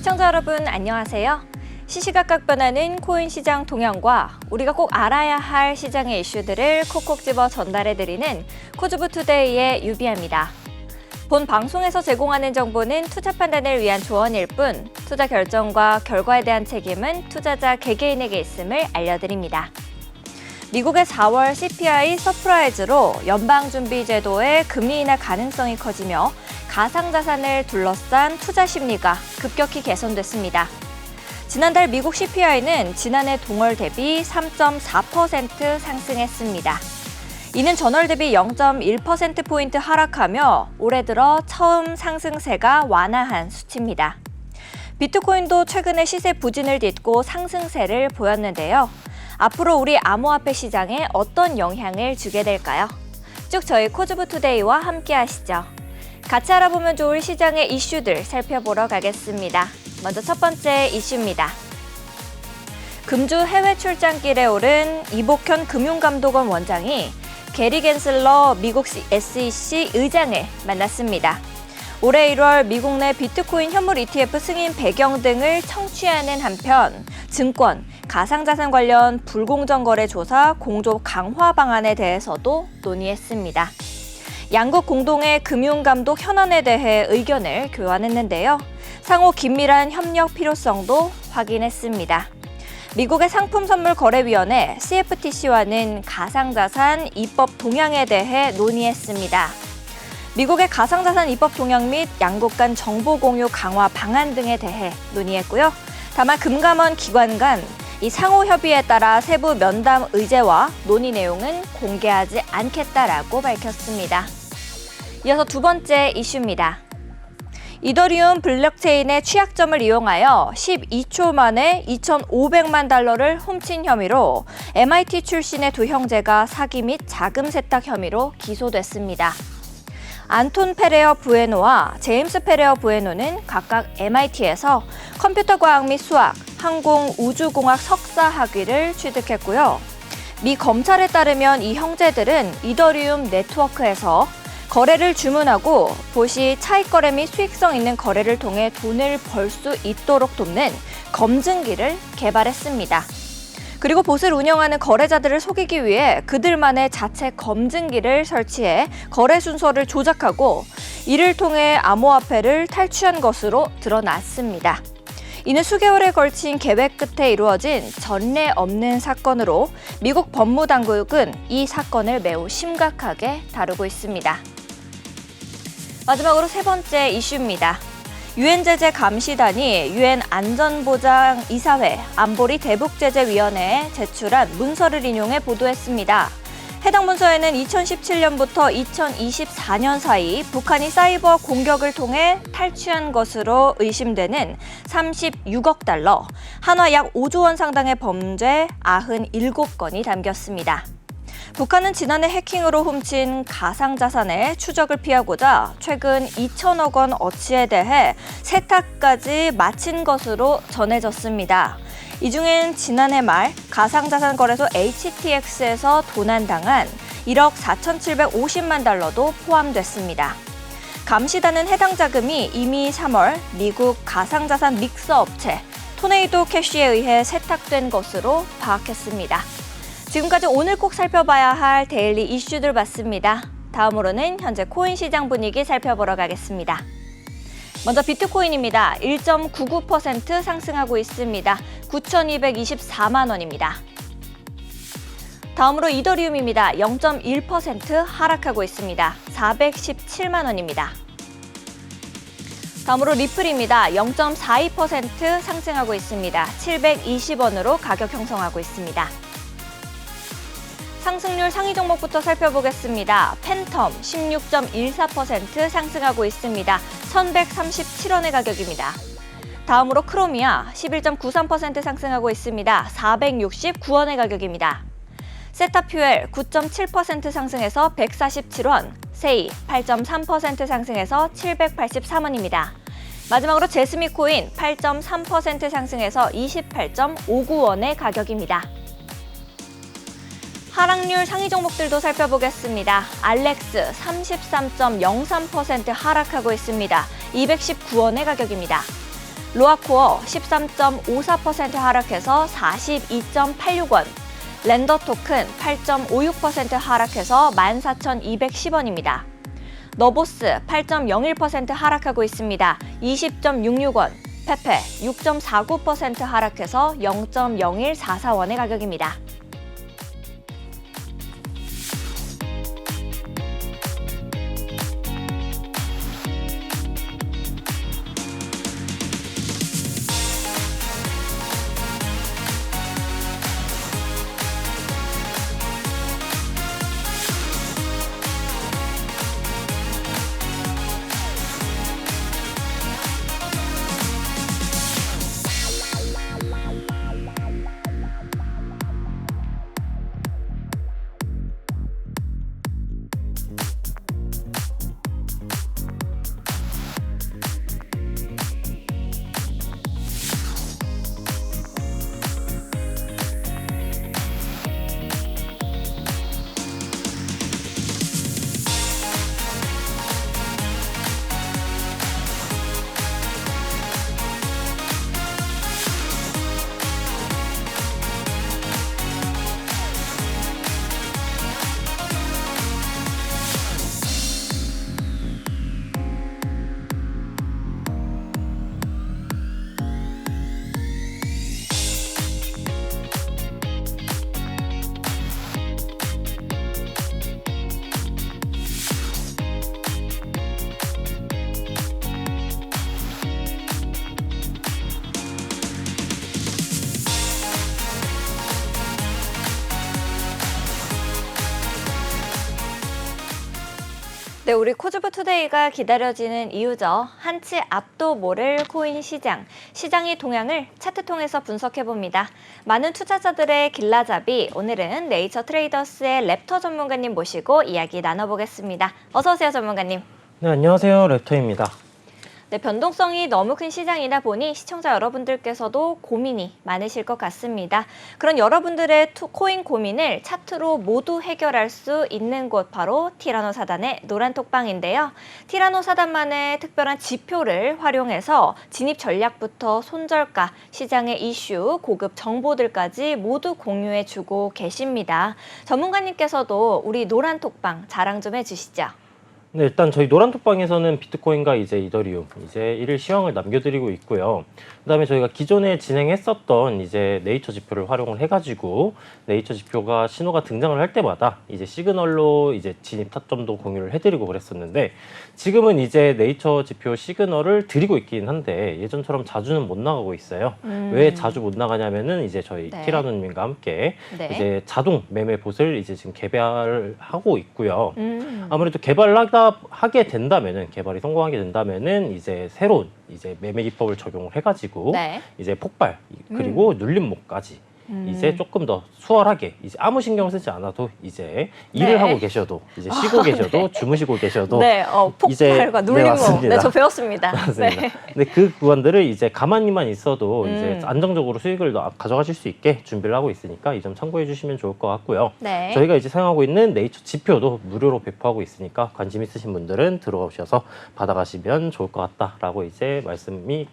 시청자 여러분 안녕하세요. 시시각각 변하는 코인 시장 동향과 우리가 꼭 알아야 할 시장의 이슈들을 콕콕 집어 전달해드리는 코즈부 투데이의 유비아입니다. 본 방송에서 제공하는 정보는 투자 판단을 위한 조언일 뿐 투자 결정과 결과에 대한 책임은 투자자 개개인에게 있음을 알려드립니다. 미국의 4월 CPI 서프라이즈로 연방준비제도의 금리 인하 가능성이 커지며 가상자산을 둘러싼 투자 심리가 급격히 개선됐습니다. 지난달 미국 CPI는 지난해 동월 대비 3.4% 상승했습니다. 이는 전월 대비 0.1%포인트 하락하며 올해 들어 처음 상승세가 완화한 수치입니다. 비트코인도 최근에 시세 부진을 딛고 상승세를 보였는데요. 앞으로 우리 암호화폐 시장에 어떤 영향을 주게 될까요? 쭉 저희 코즈부 투데이와 함께 하시죠. 같이 알아보면 좋을 시장의 이슈들 살펴보러 가겠습니다. 먼저 첫 번째 이슈입니다. 금주 해외 출장길에 오른 이복현 금융감독원 원장이 게리 겐슬러 미국 SEC 의장을 만났습니다. 올해 1월 미국 내 비트코인 현물 ETF 승인 배경 등을 청취하는 한편 증권, 가상자산 관련 불공정 거래 조사 공조 강화 방안에 대해서도 논의했습니다. 양국 공동의 금융감독 현안에 대해 의견을 교환했는데요. 상호 긴밀한 협력 필요성도 확인했습니다. 미국의 상품선물거래위원회 CFTC와는 가상자산 입법 동향에 대해 논의했습니다. 미국의 가상자산 입법 동향 및 양국 간 정보 공유 강화 방안 등에 대해 논의했고요. 다만 금감원 기관 간 이 상호 협의에 따라 세부 면담 의제와 논의 내용은 공개하지 않겠다라고 밝혔습니다. 이어서 두 번째 이슈입니다. 이더리움 블록체인의 취약점을 이용하여 12초 만에 2,500만 달러를 훔친 혐의로 MIT 출신의 두 형제가 사기 및 자금 세탁 혐의로 기소됐습니다. 안톤 페레어 부에노와 제임스 페레어 부에노는 각각 MIT에서 컴퓨터과학 및 수학, 항공, 우주공학 석사 학위를 취득했고요. 미 검찰에 따르면 이 형제들은 이더리움 네트워크에서 거래를 주문하고 보시 차익 거래 및 수익성 있는 거래를 통해 돈을 벌 수 있도록 돕는 검증기를 개발했습니다. 그리고 봇을 운영하는 거래자들을 속이기 위해 그들만의 자체 검증기를 설치해 거래 순서를 조작하고 이를 통해 암호화폐를 탈취한 것으로 드러났습니다. 이는 수개월에 걸친 계획 끝에 이루어진 전례 없는 사건으로 미국 법무당국은 이 사건을 매우 심각하게 다루고 있습니다. 마지막으로 세 번째 이슈입니다. 유엔 제재 감시단이 유엔 안전보장이사회 안보리 대북제재위원회에 제출한 문서를 인용해 보도했습니다. 해당 문서에는 2017년부터 2024년 사이 북한이 사이버 공격을 통해 탈취한 것으로 의심되는 36억 달러, 한화 약 5조 원 상당의 범죄 97건이 담겼습니다. 북한은 지난해 해킹으로 훔친 가상자산의 추적을 피하고자 최근 2천억 원 어치에 대해 세탁까지 마친 것으로 전해졌습니다. 이 중엔 지난해 말 가상자산 거래소 HTX에서 도난당한 1억 4,750만 달러도 포함됐습니다. 감시단은 해당 자금이 이미 3월 미국 가상자산 믹서 업체 토네이도 캐시에 의해 세탁된 것으로 파악했습니다. 지금까지 오늘 꼭 살펴봐야 할 데일리 이슈들 봤습니다. 다음으로는 현재 코인 시장 분위기 살펴보러 가겠습니다. 먼저 비트코인입니다. 1.99% 상승하고 있습니다. 9,224만 원입니다. 다음으로 이더리움입니다. 0.1% 하락하고 있습니다. 417만 원입니다. 다음으로 리플입니다. 0.42% 상승하고 있습니다. 720원으로 가격 형성하고 있습니다. 상승률 상위 종목부터 살펴보겠습니다. 팬텀 16.14% 상승하고 있습니다. 1,137원의 가격입니다. 다음으로 크로미아 11.93% 상승하고 있습니다. 469원의 가격입니다. 세타퓨엘 9.7% 상승해서 147원, 세이 8.3% 상승해서 783원입니다. 마지막으로 제스미코인 8.3% 상승해서 28.59원의 가격입니다. 하락률 상위 종목들도 살펴보겠습니다. 알렉스 33.03% 하락하고 있습니다. 219원의 가격입니다. 로아코어 13.54% 하락해서 42.86원, 랜더 토큰 8.56% 하락해서 14,210원입니다. 너보스 8.01% 하락하고 있습니다. 20.66원, 페페 6.49% 하락해서 0.0144원의 가격입니다. 네, 우리 코즈부 투데이가 기다려지는 이유죠. 한치 앞도 모를 코인 시장. 시장의 동향을 차트 통해서 분석해봅니다. 많은 투자자들의 길라잡이, 오늘은 네이처 트레이더스의 랩터 전문가님 모시고 이야기 나눠보겠습니다. 어서 오세요, 전문가님. 네, 안녕하세요. 랩터입니다. 네, 변동성이 너무 큰 시장이다 보니 시청자 여러분들께서도 고민이 많으실 것 같습니다. 그런 여러분들의 코인 고민을 차트로 모두 해결할 수 있는 곳 바로 티라노 사단의 노란 톡방인데요. 티라노 사단만의 특별한 지표를 활용해서 진입 전략부터 손절가, 시장의 이슈, 고급 정보들까지 모두 공유해주고 계십니다. 전문가님께서도 우리 노란 톡방 자랑 좀 해주시죠. 네, 일단 저희 노란톡방에서는 비트코인과 이제 이더리움, 이제 이를 시황을 남겨드리고 있고요. 그다음에 저희가 기존에 진행했었던 이제 네이처 지표를 활용을 해가지고 네이처 지표가 신호가 등장을 할 때마다 이제 시그널로 이제 진입 타점도 공유를 해드리고 그랬었는데 지금은 이제 네이처 지표 시그널을 드리고 있긴 한데 예전처럼 자주는 못 나가고 있어요. 왜 자주 못 나가냐면은 이제 저희 티라노님과 함께 이제 자동 매매 봇을 이제 지금 개발하고 있고요. 아무래도 하게 된다면은 개발이 성공하게 된다면은 이제 새로운 이제 매매 기법을 적용을 해가지고 이제 폭발 그리고 눌림목까지 이제 조금 더 수월하게 이제 아무 신경 쓰지 않아도 이제 일을 하고 계셔도 이제 쉬고 계셔도 주무시고 계셔도 폭발과 눌림목 저 배웠습니다. 맞습니다. 근데 그 구간들을 이제 가만히만 있어도 이제 안정적으로 수익을 가져가실 수 있게 준비를 하고 있으니까 이 점 참고해 주시면 좋을 것 같고요. 저희가 이제 사용하고 있는 네이처 지표도 무료로 배포하고 있으니까 관심 있으신 분들은 들어오셔서 받아가시면 좋을 것 같다라고 이제 말씀을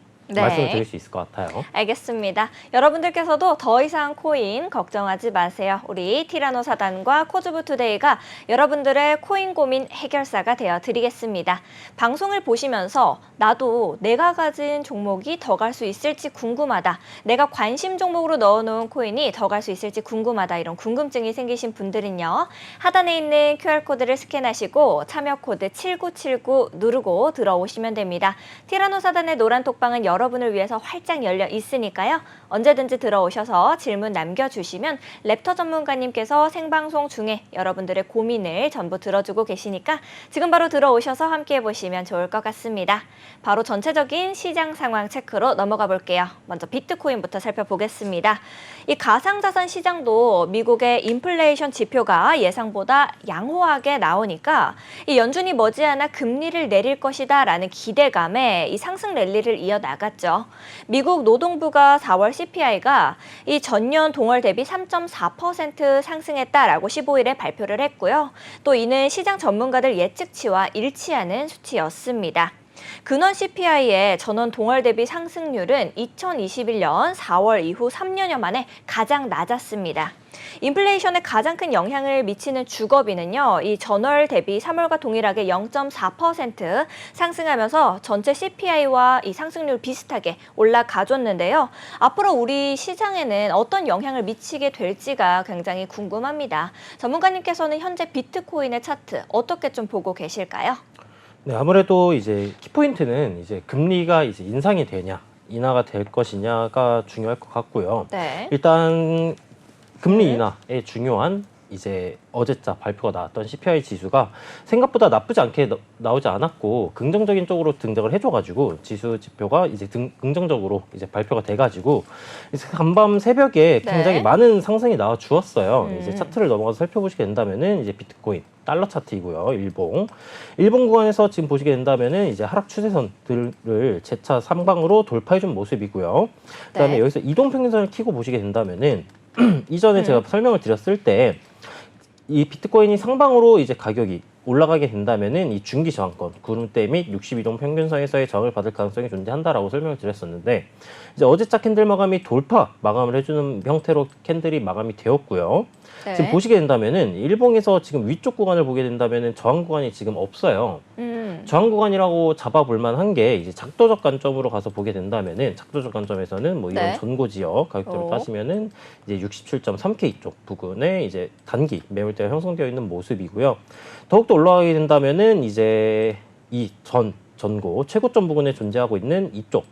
드릴 수 있을 것 같아요. 알겠습니다. 여러분들께서도 더 이상 코인 걱정하지 마세요. 우리 티라노 사단과 코즈부 투데이가 여러분들의 코인 고민 해결사가 되어 드리겠습니다. 방송을 보시면서 나도 내가 가진 종목이 더 갈 수 있을지 궁금하다. 내가 관심 종목으로 넣어놓은 코인이 더 갈 수 있을지 궁금하다. 이런 궁금증이 생기신 분들은요. 하단에 있는 QR코드를 스캔하시고 참여 코드 7979 누르고 들어오시면 됩니다. 티라노 사단의 노란 톡방은 여러분을 위해서 활짝 열려 있으니까요. 언제든지 들어오셔서 질문 남겨주시면 랩터 전문가님께서 생방송 중에 여러분들의 고민을 전부 들어주고 계시니까 지금 바로 들어오셔서 함께 해보시면 좋을 것 같습니다. 바로 전체적인 시장 상황 체크로 넘어가 볼게요. 먼저 비트코인부터 살펴보겠습니다. 이 가상자산 시장도 미국의 인플레이션 지표가 예상보다 양호하게 나오니까 이 연준이 머지않아 금리를 내릴 것이다 라는 기대감에 이 상승 랠리를 이어나갔죠. 미국 노동부가 4월 CPI가 이 전년 동월 대비 3.4% 상승했다라고 15일에 발표를 했고요. 또 이는 시장 전문가들 예측치와 일치하는 수치였습니다. 근원 CPI의 전원 동월 대비 상승률은 2021년 4월 이후 3년여 만에 가장 낮았습니다. 인플레이션에 가장 큰 영향을 미치는 주거비는요, 이 전월 대비 3월과 동일하게 0.4% 상승하면서 전체 CPI와 이 상승률 비슷하게 올라가줬는데요. 앞으로 우리 시장에는 어떤 영향을 미치게 될지가 굉장히 궁금합니다. 전문가님께서는 현재 비트코인의 차트 어떻게 좀 보고 계실까요? 네, 아무래도 이제 키포인트는 이제 금리가 이제 인상이 되냐, 인하가 될 것이냐가 중요할 것 같고요. 네. 일단 금리 인하에 중요한 이제 어제자 발표가 나왔던 CPI 지수가 생각보다 나쁘지 않게 나오지 않았고 긍정적인 쪽으로 등장을 해줘가지고 지수 지표가 이제 긍정적으로 이제 발표가 돼가지고 이제 간밤 새벽에 굉장히 네. 많은 상승이 나와 주었어요. 이제 차트를 넘어가서 살펴보시게 된다면은 이제 비트코인 달러 차트이고요. 일봉 구간에서 지금 보시게 된다면은 이제 하락 추세선들을 재차 상방으로 돌파해준 모습이고요. 그다음에 네. 여기서 이동 평균선을 켜고 보시게 된다면은 이전에 제가 설명을 드렸을 때 이 비트코인이 상방으로 이제 가격이 올라가게 된다면은 이 중기 저항권, 구름대 및 62동 평균선에서의 저항을 받을 가능성이 존재한다라고 설명을 드렸었는데 이제 어제자 캔들 마감이 돌파 마감을 해주는 형태로 캔들이 마감이 되었고요. 네. 지금 보시게 된다면은 일봉에서 지금 위쪽 구간을 보게 된다면은 저항 구간이 지금 없어요. 저항 구간이라고 잡아볼 만한 게 이제 작도적 관점으로 가서 보게 된다면은 작도적 관점에서는 뭐 이런 네. 전고 지역 가격대로 따지면은 이제 67.3K 쪽 부근에 이제 단기 매물대가 형성되어 있는 모습이고요. 더욱더 올라가게 된다면은 이제 이 전고 최고점 부근에 존재하고 있는 이쪽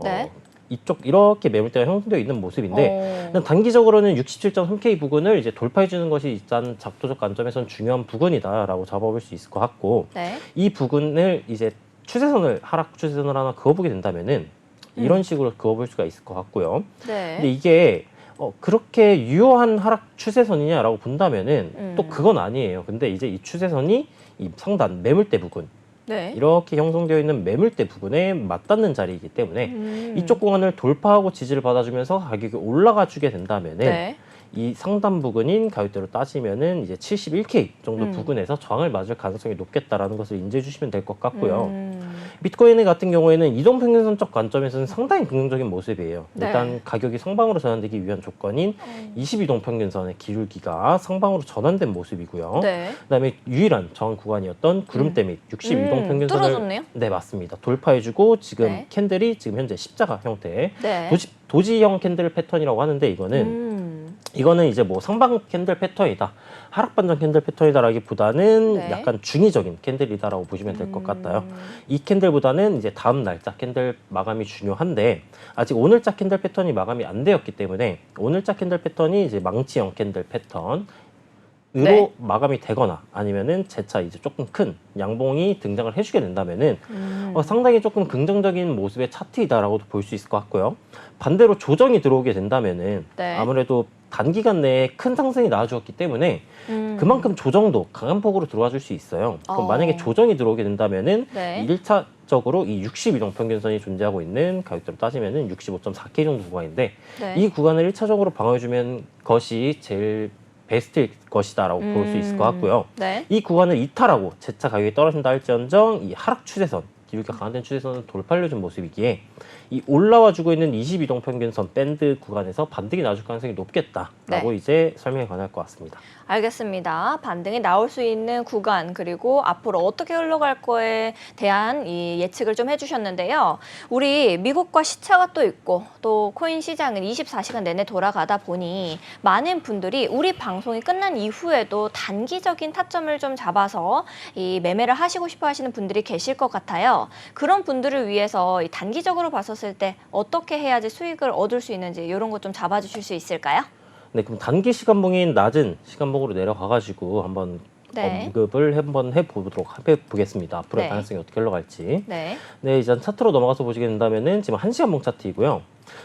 네. 이쪽 이렇게 매물대가 형성되어 있는 모습인데 일단 단기적으로는 67.3K 부근을 이제 돌파해 주는 것이 일단 작도적 관점에서는 중요한 부근이다라고 잡아볼 수 있을 것 같고 네. 이 부근을 이제 추세선을 하락 추세선을 하나 그어보게 된다면은 이런 식으로 그어볼 수가 있을 것 같고요. 네. 근데 이게 그렇게 유효한 하락 추세선이냐라고 본다면은 또 그건 아니에요. 근데 이제 이 추세선이 이 상단 매물대 부근 네. 이렇게 형성되어 있는 매물대 부근에 맞닿는 자리이기 때문에 이쪽 구간을 돌파하고 지지를 받아주면서 가격이 올라가 주게 된다면은 네. 이 상단 부근인 가격대로 따지면은 이제 71K 정도 부근에서 저항을 맞을 가능성이 높겠다라는 것을 인지해 주시면 될 것 같고요. 비트코인 같은 경우에는 이동평균선적 관점에서는 상당히 긍정적인 모습이에요. 네. 일단 가격이 상방으로 전환되기 위한 조건인 22동평균선의 기울기가 상방으로 전환된 모습이고요. 네. 그다음에 유일한 저항 구간이었던 구름대 및 62동평균선을 뚫어줬네요. 네, 맞습니다. 돌파해주고 지금 네. 캔들이 지금 현재 십자가 형태 네. 도지형 캔들 패턴이라고 하는데 이거는 이제 뭐 상방 캔들 패턴이다, 하락 반전 캔들 패턴이다라기보다는 네. 약간 중의적인 캔들이다라고 보시면 될 것 같아요. 이 캔들보다는 이제 다음 날짜 캔들 마감이 중요한데 아직 오늘자 캔들 패턴이 마감이 안 되었기 때문에 오늘자 캔들 패턴이 이제 망치형 캔들 패턴 으로 네. 마감이 되거나 아니면은 재차 이제 조금 큰 양봉이 등장을 해주게 된다면은 상당히 조금 긍정적인 모습의 차트이다라고도 볼 수 있을 것 같고요. 반대로 조정이 들어오게 된다면은 네. 아무래도 단기간 내에 큰 상승이 나와주었기 때문에 그만큼 조정도 강한 폭으로 들어와 줄 수 있어요. 그럼 만약에 조정이 들어오게 된다면은 네. 1차적으로 이 62동 평균선이 존재하고 있는 가격대로 따지면은 65.4K 정도 구간인데 네. 이 구간을 1차적으로 방어해주면 것이 제일 베스트일 것이다라고 볼 수 있을 것 같고요. 네. 이 구간을 이탈하고 재차 가격이 떨어진다 할지언정 이 하락 추세선, 기울기가 강화된 추세선을 돌파해준 모습이기에 이 올라와주고 있는 22동 평균선 밴드 구간에서 반등이 나줄 가능성이 높겠다라고 네. 이제 설명이 가능할 것 같습니다. 알겠습니다. 반등이 나올 수 있는 구간 그리고 앞으로 어떻게 흘러갈 거에 대한 이 예측을 좀 해주셨는데요. 우리 미국과 시차가 또 있고 또 코인 시장은 24시간 내내 돌아가다 보니 많은 분들이 우리 방송이 끝난 이후에도 단기적인 타점을 좀 잡아서 이 매매를 하시고 싶어 하시는 분들이 계실 것 같아요. 그런 분들을 위해서 이 단기적으로 봤었을 때 어떻게 해야지 수익을 얻을 수 있는지 이런 거 좀 잡아주실 수 있을까요? 네, 그럼 단기 시간봉인 낮은 시간봉으로 내려가가지고 한번 네. 언급을 한번 해보겠습니다. 앞으로의 네. 가능성이 어떻게 흘러갈지. 네. 네, 이제 차트로 넘어가서 보시게 된다면은 지금 1시간봉 차트이고요.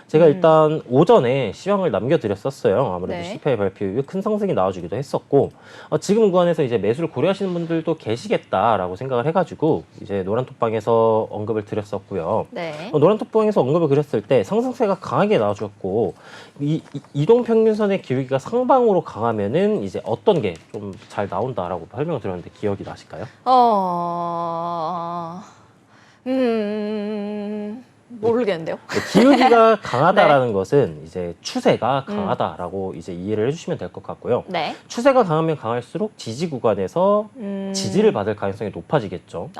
제가 일단 오전에 시황을 남겨드렸었어요. 아무래도 네. CPI 발표 이후에 큰 상승이 나와주기도 했었고 지금 구간에서 이제 매수를 고려하시는 분들도 계시겠다라고 생각을 해가지고 이제 노란톡방에서 언급을 드렸었고요. 네. 노란톡방에서 언급을 드렸을 때 상승세가 강하게 나와줬고 이동평균선의 기울기가 상방으로 강하면은 이제 어떤 게 좀 잘 나온다라고 설명을 드렸는데 기억이 나실까요? 모르겠는데요. 기울기가 강하다라는 것은 이제 추세가 강하다라고 이제 이해를 해주시면 될 것 같고요. 네. 추세가 강하면 강할수록 지지 구간에서 음. 지지를 받을 가능성이 높아지겠죠.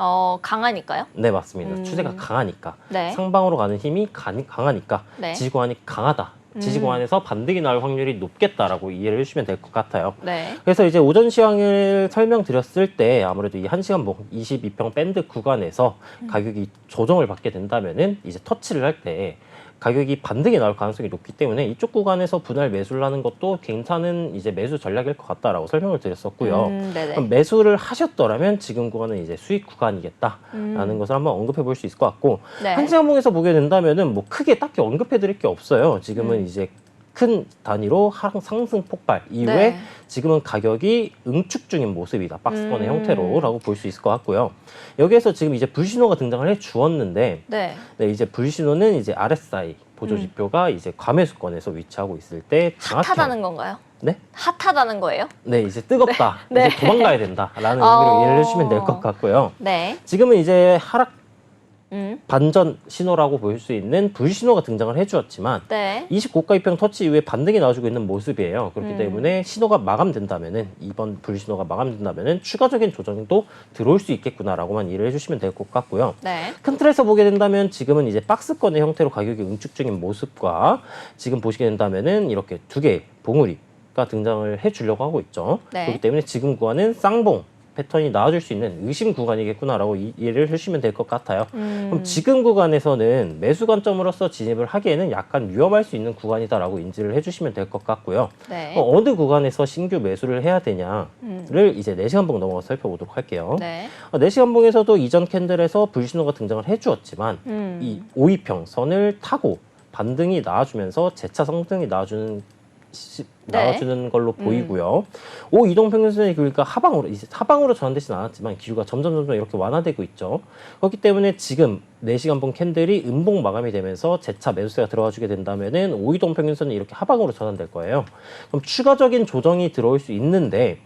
강하니까요? 네, 맞습니다. 추세가 강하니까. 네. 상방으로 가는 힘이 강하니까 네. 지지 구간이 강하다. 지지 구간에서 반등이 나올 확률이 높겠다라고 이해를 해주시면 될 것 같아요. 네. 그래서 이제 오전 시황을 설명드렸을 때 아무래도 이 1시간봉 22평 밴드 구간에서 가격이 조정을 받게 된다면은 이제 터치를 할 때 가격이 반등이 나올 가능성이 높기 때문에 이쪽 구간에서 분할 매수를 하는 것도 괜찮은 이제 매수 전략일 것 같다라고 설명을 드렸었고요. 네네. 그럼 매수를 하셨더라면 지금 구간은 이제 수익 구간이겠다라는 것을 한번 언급해 볼 수 있을 것 같고 네. 한시간봉에서 보게 된다면은 뭐 크게 딱히 언급해 드릴 게 없어요. 지금은 이제 큰 단위로 상승 폭발 이후에 네. 지금은 가격이 응축 중인 모습이다. 박스권의 형태로라고 볼 수 있을 것 같고요. 여기에서 지금 이제 불신호가 등장을 해 주었는데 네. 네, 이제 불신호는 이제 RSI 보조 지표가 이제 과매수권에서 위치하고 있을 때 핫하다는 건가요? 네? 핫하다는 거예요? 네, 이제 뜨겁다. 네. 이제 도망가야 된다라는 의미로 이해를 해주시면 될 것 같고요. 네. 지금은 이제 하락 반전 신호라고 볼 수 있는 불신호가 등장을 해주었지만 네. 29가 입평 터치 이후에 반등이 나와주고 있는 모습이에요. 그렇기 때문에 신호가 마감된다면은 이번 불신호가 마감된다면은 추가적인 조정도 들어올 수 있겠구나라고만 이해를 해주시면 될 것 같고요. 네. 큰 틀에서 보게 된다면 지금은 이제 박스권의 형태로 가격이 응축 중인 모습과 지금 보시게 된다면은 이렇게 두 개의 봉우리가 등장을 해주려고 하고 있죠. 네. 그렇기 때문에 지금 구간은 쌍봉 패턴이 나와줄 수 있는 의심 구간이겠구나라고 이해를 해주시면 될 것 같아요. 그럼 지금 구간에서는 매수 관점으로서 진입을 하기에는 약간 위험할 수 있는 구간이다라고 인지를 해주시면 될 것 같고요. 네. 어느 구간에서 신규 매수를 해야 되냐를 이제 4시간봉 넘어가서 살펴보도록 할게요. 네. 4시간봉에서도 이전 캔들에서 불신호가 등장을 해주었지만 이 5위평 선을 타고 반등이 나와주면서 재차 성등이 나와주는 걸로 보이고요. 5 이동평균선의 기울기가 하방으로 이제 하방으로 전환되지는 않았지만 기울기가 점점 이렇게 완화되고 있죠. 그렇기 때문에 지금 4시간봉 캔들이 음봉 마감이 되면서 재차 매수세가 들어와주게 된다면은 5 이동평균선이 이렇게 하방으로 전환될 거예요. 그럼 추가적인 조정이 들어올 수 있는데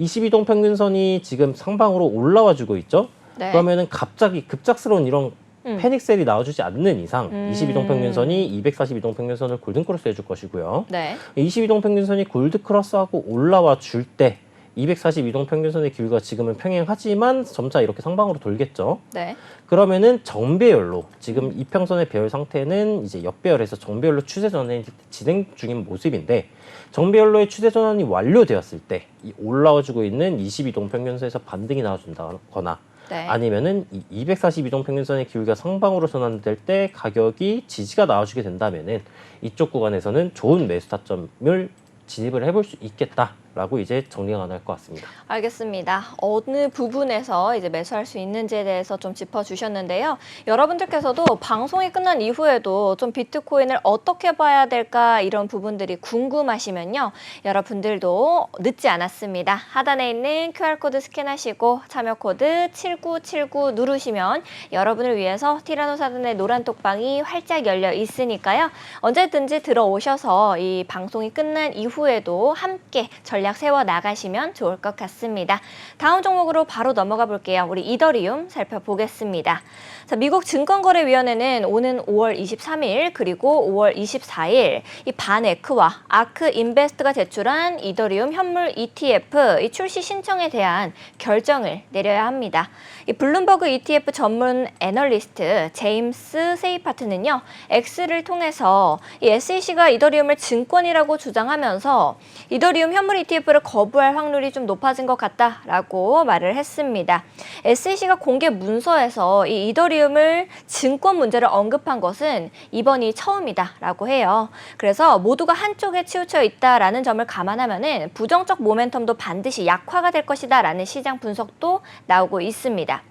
22동평균선이 지금 상방으로 올라와주고 있죠. 네. 그러면은 갑자기 급작스러운 이런 패닉셀이 나와주지 않는 이상 22동 평균선이 242동 평균선을 골든크로스 해줄 것이고요. 네. 22동 평균선이 골드크로스하고 올라와 줄 때 242동 평균선의 길이가 지금은 평행하지만 점차 이렇게 상방으로 돌겠죠. 네. 그러면은 정배열로 지금 이평선의 배열 상태는 이제 역배열에서 정배열로 추세 전환이 진행 중인 모습인데 정배열로의 추세 전환이 완료되었을 때 이 올라와주고 있는 22동 평균선에서 반등이 나와준다거나 네. 아니면은 이 242동 평균선의 기울기가 상방으로 전환될 때 가격이 지지가 나와주게 된다면은 이쪽 구간에서는 좋은 매수 타점을 진입을 해볼 수 있겠다라고 이제 정리가 가능할 것 같습니다. 알겠습니다. 어느 부분에서 이제 매수할 수 있는지에 대해서 좀 짚어주셨는데요. 여러분들께서도 방송이 끝난 이후에도 좀 비트코인을 어떻게 봐야 될까 이런 부분들이 궁금하시면요. 여러분들도 늦지 않았습니다. 하단에 있는 QR코드 스캔하시고 참여코드 7979 누르시면 여러분을 위해서 티라노사단의 노란 톡방이 활짝 열려 있으니까요. 언제든지 들어오셔서 이 방송이 끝난 이후에도 함께 전략 세워 나가시면 좋을 것 같습니다. 다음 종목으로 바로 넘어가 볼게요. 우리 이더리움 살펴보겠습니다. 자, 미국 증권거래위원회는 오는 5월 23일 그리고 5월 24일 이 반에크와 아크 인베스트가 제출한 이더리움 현물 ETF 이 출시 신청에 대한 결정을 내려야 합니다. 이 블룸버그 ETF 전문 애널리스트 제임스 세이파트는요. X를 통해서 이 SEC가 이더리움을 증권이라고 주장하면서 이더리움 현물 ETF를 거부할 확률이 좀 높아진 것 같다라고 말을 했습니다. SEC가 공개 문서에서 이 이더리움을 증권 문제를 언급한 것은 이번이 처음이다라고 해요. 그래서 모두가 한쪽에 치우쳐 있다라는 점을 감안하면은 부정적 모멘텀도 반드시 약화가 될 것이다라는 시장 분석도 나오고 있습니다.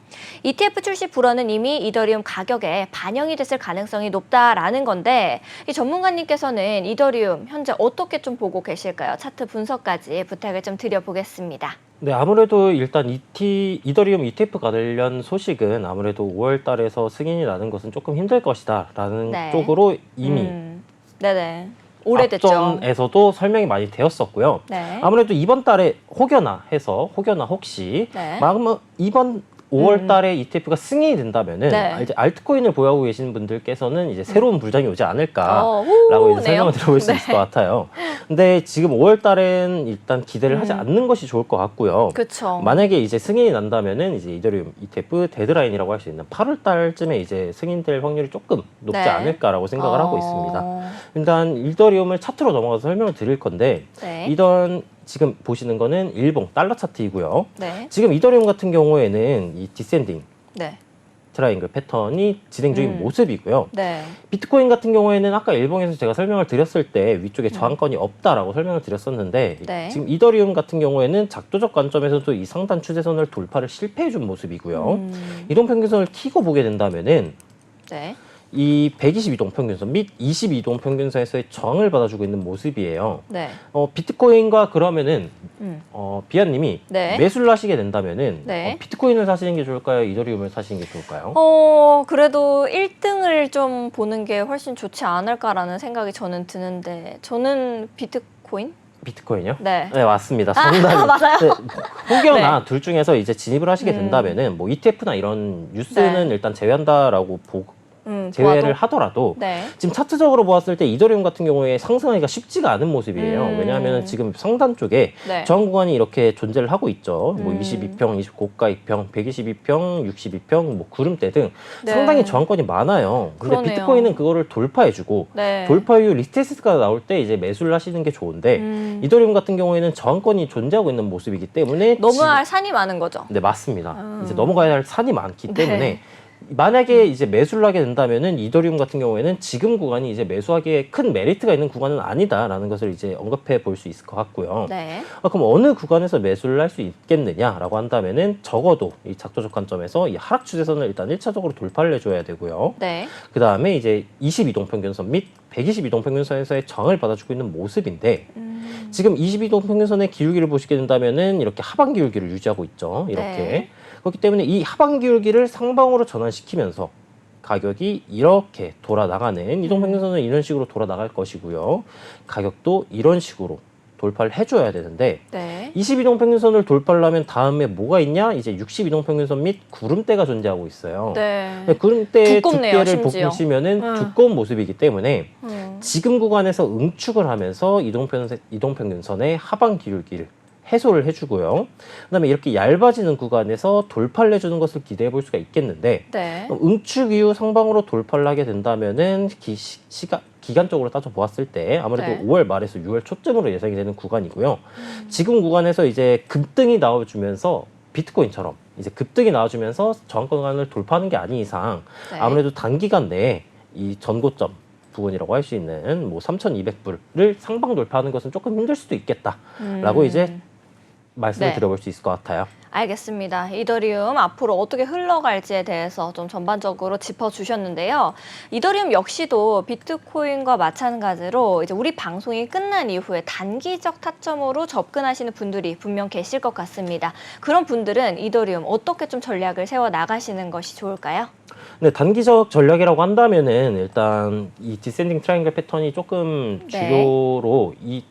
ETF 출시 불허는 이미 이더리움 가격에 반영이 됐을 가능성이 높다라는 건데 이 전문가님께서는 이더리움 현재 어떻게 좀 보고 계실까요? 차트 분석까지 부탁을 좀 드려보겠습니다. 네, 아무래도 일단 이더리움 ETF 관련 소식은 아무래도 5월 달에서 승인이 나는 것은 조금 힘들 것이다라는 네. 쪽으로 이미 네네. 오래됐죠. 앞전에서도 설명이 많이 되었었고요. 네. 아무래도 이번 달에 혹여나 혹시 네. 이번 5월 달에 ETF가 승인이 된다면은 네. 이제 알트코인을 보유하고 계신 분들께서는 이제 새로운 불장이 오지 않을까라고 이제 설명을 들어볼 수 있을 것 같아요. 근데 지금 5월 달엔 일단 기대를 하지 않는 것이 좋을 것 같고요. 그렇죠. 만약에 이제 승인이 난다면은 이제 이더리움 ETF 데드라인이라고 할 수 있는 8월 달쯤에 이제 승인될 확률이 조금 높지 네. 않을까라고 생각을 하고 있습니다. 일단 이더리움을 차트로 넘어가서 설명을 드릴 건데 네. 지금 보시는 거는 일봉 달러 차트이고요. 네. 지금 이더리움 같은 경우에는 이 디센딩 네. 트라이앵글 패턴이 진행 중인 모습이고요. 네. 비트코인 같은 경우에는 아까 일봉에서 제가 설명을 드렸을 때 위쪽에 저항권이 없다라고 설명을 드렸었는데 네. 지금 이더리움 같은 경우에는 작도적 관점에서도 이 상단 추세선을 돌파를 실패해 준 모습이고요. 이동평균선을 키고 보게 된다면은 네. 이 122동평균선 및 22동평균선에서의 저항을 받아주고 있는 모습이에요. 네. 비트코인과 그러면은 비아님이 네. 매수를 하시게 된다면은 네. 비트코인을 사시는 게 좋을까요? 이더리움을 사시는 게 좋을까요? 그래도 1등을 좀 보는 게 훨씬 좋지 않을까라는 생각이 저는 드는데, 저는 비트코인? 비트코인이요? 네. 네, 맞습니다. 정답이. 맞아요? 네, 혹여나 둘 중에서 이제 진입을 하시게 된다면은 뭐 ETF나 이런 뉴스는 네. 일단 제외한다라고 제외를 보아도? 하더라도 네. 지금 차트적으로 보았을 때 이더리움 같은 경우에 상승하기가 쉽지가 않은 모습이에요. 왜냐하면 지금 상단 쪽에 네. 저항 구간이 이렇게 존재를 하고 있죠. 뭐 22평, 20고가 2평, 122평, 62평, 뭐 구름대 등 네. 상당히 저항권이 많아요. 근데 그러네요. 비트코인은 그거를 돌파해주고 네. 돌파 이후 리테스트가 나올 때 이제 매수를 하시는 게 좋은데 이더리움 같은 경우에는 저항권이 존재하고 있는 모습이기 때문에 넘어야 산이 많은 거죠. 네, 맞습니다. 이제 넘어가야 할 산이 많기 때문에 네. 만약에 이제 매수를 하게 된다면은 이더리움 같은 경우에는 지금 구간이 이제 매수하기에 큰 메리트가 있는 구간은 아니다라는 것을 이제 언급해 볼 수 있을 것 같고요. 네. 그럼 어느 구간에서 매수를 할 수 있겠느냐라고 한다면은 적어도 이 작도적 관점에서 이 하락 추세선을 일단 1차적으로 돌파를 해줘야 되고요. 네. 그 다음에 이제 22동평균선 및 122동평균선에서의 저항을 받아주고 있는 모습인데 지금 22동평균선의 기울기를 보시게 된다면은 이렇게 하방 기울기를 유지하고 있죠. 이렇게. 네. 그렇기 때문에 이 하방 기울기를 상방으로 전환시키면서 가격이 이렇게 돌아 나가는 이동평균선은 이런 식으로 돌아 나갈 것이고요. 가격도 이런 식으로 돌파를 해줘야 되는데 네. 22동평균선을 돌파를 하면 다음에 뭐가 있냐? 이제 62동평균선 및 구름대가 존재하고 있어요. 네. 구름대의 두껍네요, 두께를 심지어. 보시면은 두꺼운 모습이기 때문에 음. 지금 구간에서 응축을 하면서 이동평균선의 하방 기울기를 해소를 해주고요. 그다음에 이렇게 얇아지는 구간에서 돌파를 해주는 것을 기대해 볼 수가 있겠는데 네. 응축 이후 상방으로 돌파를 하게 된다면은 기간적으로 따져 보았을 때 아무래도 네. 5월 말에서 6월 초쯤으로 예상이 되는 구간이고요. 지금 구간에서 이제 급등이 나와주면서 비트코인처럼 이제 급등이 나와주면서 저항권 구간을 돌파하는 게 아닌 이상 네. 아무래도 단기간 내에 이 전고점 부분이라고 할 수 있는 뭐 3,200불을 상방 돌파하는 것은 조금 힘들 수도 있겠다라고 이제 말씀을 네. 드려볼 수 있을 것 같아요. 알겠습니다. 이더리움 앞으로 어떻게 흘러갈지에 대해서 좀 전반적으로 짚어주셨는데요. 이더리움 역시도 비트코인과 마찬가지로 이제 우리 방송이 끝난 이후에 단기적 타점으로 접근하시는 분들이 분명 계실 것 같습니다. 그런 분들은 이더리움 어떻게 좀 전략을 세워 나가시는 것이 좋을까요? 네, 단기적 전략이라고 한다면은 일단 이 디센딩 트라이앵글 패턴이 조금 네. 주요로 이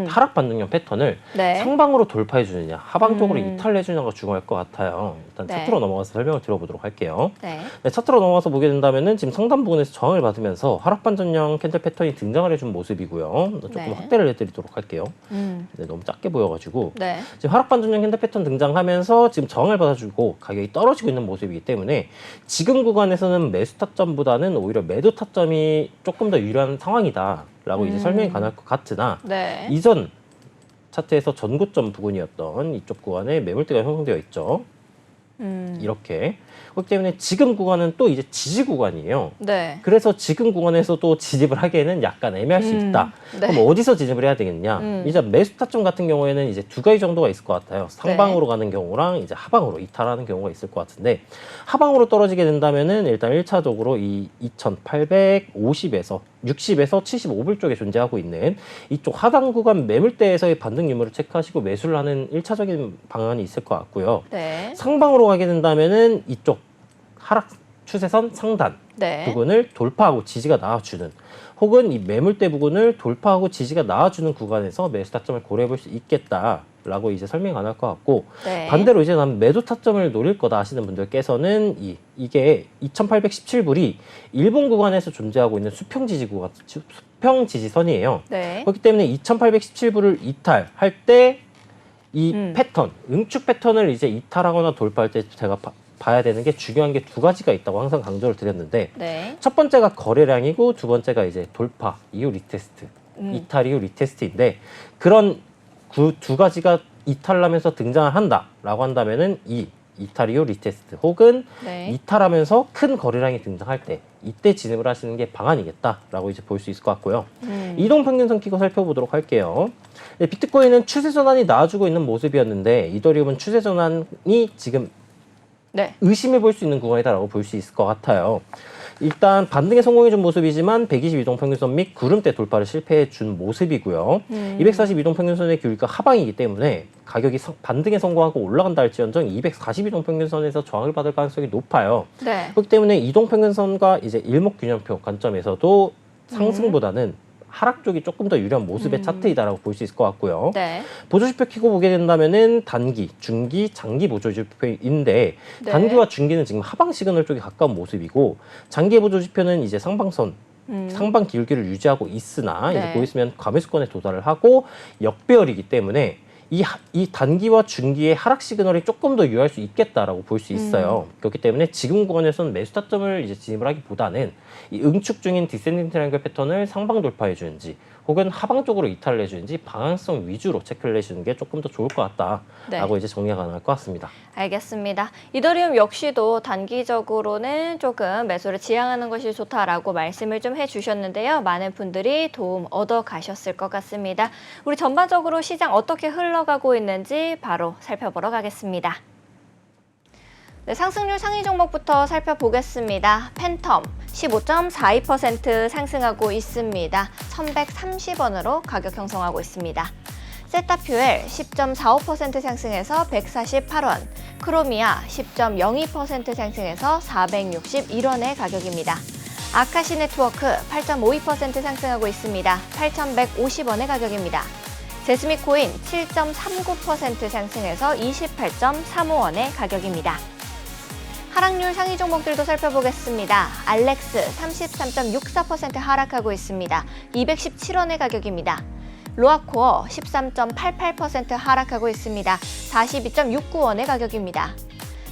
하락 반등형 패턴을 네. 상방으로 돌파해 주느냐, 하방 쪽으로 이탈해 주느냐가 중요할 것 같아요. 일단 네. 차트로 넘어가서 설명을 드려보도록 할게요. 네. 네, 차트로 넘어가서 보게 된다면은 지금 상단 부분에서 저항을 받으면서 하락 반전형 캔들 패턴이 등장을 해준 모습이고요. 조금 네. 확대를 해드리도록 할게요. 네, 너무 작게 보여가지고 네. 지금 하락 반전형 캔들 패턴 등장하면서 지금 저항을 받아주고 가격이 떨어지고 있는 모습이기 때문에 지금 구간에서는 매수 타점보다는 오히려 매도 타점이 조금 더 유리한 상황이다라고 이제 설명이 가능할 것 같으나 네. 이전 차트에서 전고점 부근이었던 이쪽 구간에 매물대가 형성되어 있죠. 이렇게. 그렇기 때문에 지금 구간은 또 이제 지지 구간이에요. 네. 그래서 지금 구간에서 또 진입을 하기에는 약간 애매할 수 있다. 네. 그럼 어디서 진입을 해야 되겠냐? 이제 매수 타점 같은 경우에는 이제 두 가지 정도가 있을 것 같아요. 상방으로 가는 경우랑 이제 하방으로 이탈하는 경우가 있을 것 같은데 하방으로 떨어지게 된다면은 일단 1차적으로 이 2,850에서 60에서 75불 쪽에 존재하고 있는 이쪽 하단 구간 매물대에서의 반등 유무를 체크하시고 매수를 하는 1차적인 방안이 있을 것 같고요. 네. 상방으로 가게 된다면은 이쪽 하락 추세선 상단 네. 부분을 돌파하고 지지가 나와주는, 혹은 이 매물대 부분을 돌파하고 지지가 나와주는 구간에서 매수 타점을 고려해 볼 수 있겠다라고 이제 설명이 가능할 것 같고, 네. 반대로 이제 난 매도 타점을 노릴 거다 하시는 분들께서는 이게 2817불이 일본 구간에서 존재하고 있는 수평 지지선이에요. 네. 그렇기 때문에 2817불을 이탈할 때 이 패턴, 응축 패턴을 이제 이탈하거나 돌파할 때 제가 봐야 되는 게 중요한 게 두 가지가 있다고 항상 강조를 드렸는데, 네. 첫 번째가 거래량이고 두 번째가 이제 돌파 이후 리테스트, 이탈 이후 리테스트인데, 그런 그 두 가지가 이탈하면서 등장을 한다라고 한다면은 이 이탈 이후 리테스트 혹은 네. 이탈하면서 큰 거래량이 등장할 때 이때 진입을 하시는 게 방안이겠다라고 이제 볼 수 있을 것 같고요. 이동평균선 키고 살펴보도록 할게요. 네, 비트코인은 추세 전환이 나와주고 있는 모습이었는데 이더리움은 추세 전환이 지금 네. 의심해 볼 수 있는 구간이다라고 볼 수 있을 것 같아요. 일단 반등에 성공해 준 모습이지만 122동 평균선 및 구름대 돌파를 실패해 준 모습이고요. 242동 평균선의 기울기가 하방이기 때문에 가격이 반등에 성공하고 올라간다 할지언정 242동 평균선에서 저항을 받을 가능성이 높아요. 네. 그렇기 때문에 이동 평균선과 이제 일목균형표 관점에서도 상승보다는 하락 쪽이 조금 더 유리한 모습의 차트이다라고 볼 수 있을 것 같고요. 네. 보조지표 켜고 보게 된다면은 단기, 중기, 장기 보조지표인데 네. 단기와 중기는 지금 하방 시그널 쪽에 가까운 모습이고, 장기 보조지표는 이제 상방선, 상방 기울기를 유지하고 있으나 네. 이제 보이시면 과매수권에 도달을 하고 역배열이기 때문에 이 단기와 중기의 하락 시그널이 조금 더 유효할 수 있겠다라고 볼 수 있어요. 그렇기 때문에 지금 구간에서는 매수 타점을 이제 진입을 하기보다는 이 응축 중인 디센딩 트라이앵글 패턴을 상방 돌파해 주는지 혹은 하방 쪽으로 이탈을 해주는지 방향성 위주로 체크를 해주는 게 조금 더 좋을 것 같다라고 네. 이제 정리가 가능할 것 같습니다. 알겠습니다. 이더리움 역시도 단기적으로는 조금 매수를 지향하는 것이 좋다라고 말씀을 좀 해주셨는데요. 많은 분들이 도움 얻어 가셨을 것 같습니다. 우리 전반적으로 시장 어떻게 흘러가고 있는지 바로 살펴보러 가겠습니다. 네, 상승률 상위 종목부터 살펴보겠습니다. 팬텀 15.42% 상승하고 있습니다. 1,130원으로 가격 형성하고 있습니다. 세타퓨엘 10.45% 상승해서 148원, 크로미아 10.02% 상승해서 461원의 가격입니다. 아카시 네트워크 8.52% 상승하고 있습니다. 8,150원의 가격입니다. 제스미코인 7.39% 상승해서 28.35원의 가격입니다. 하락률 상위 종목들도 살펴보겠습니다. 알렉스 33.64% 하락하고 있습니다. 217원의 가격입니다. 로아코어 13.88% 하락하고 있습니다. 42.69원의 가격입니다.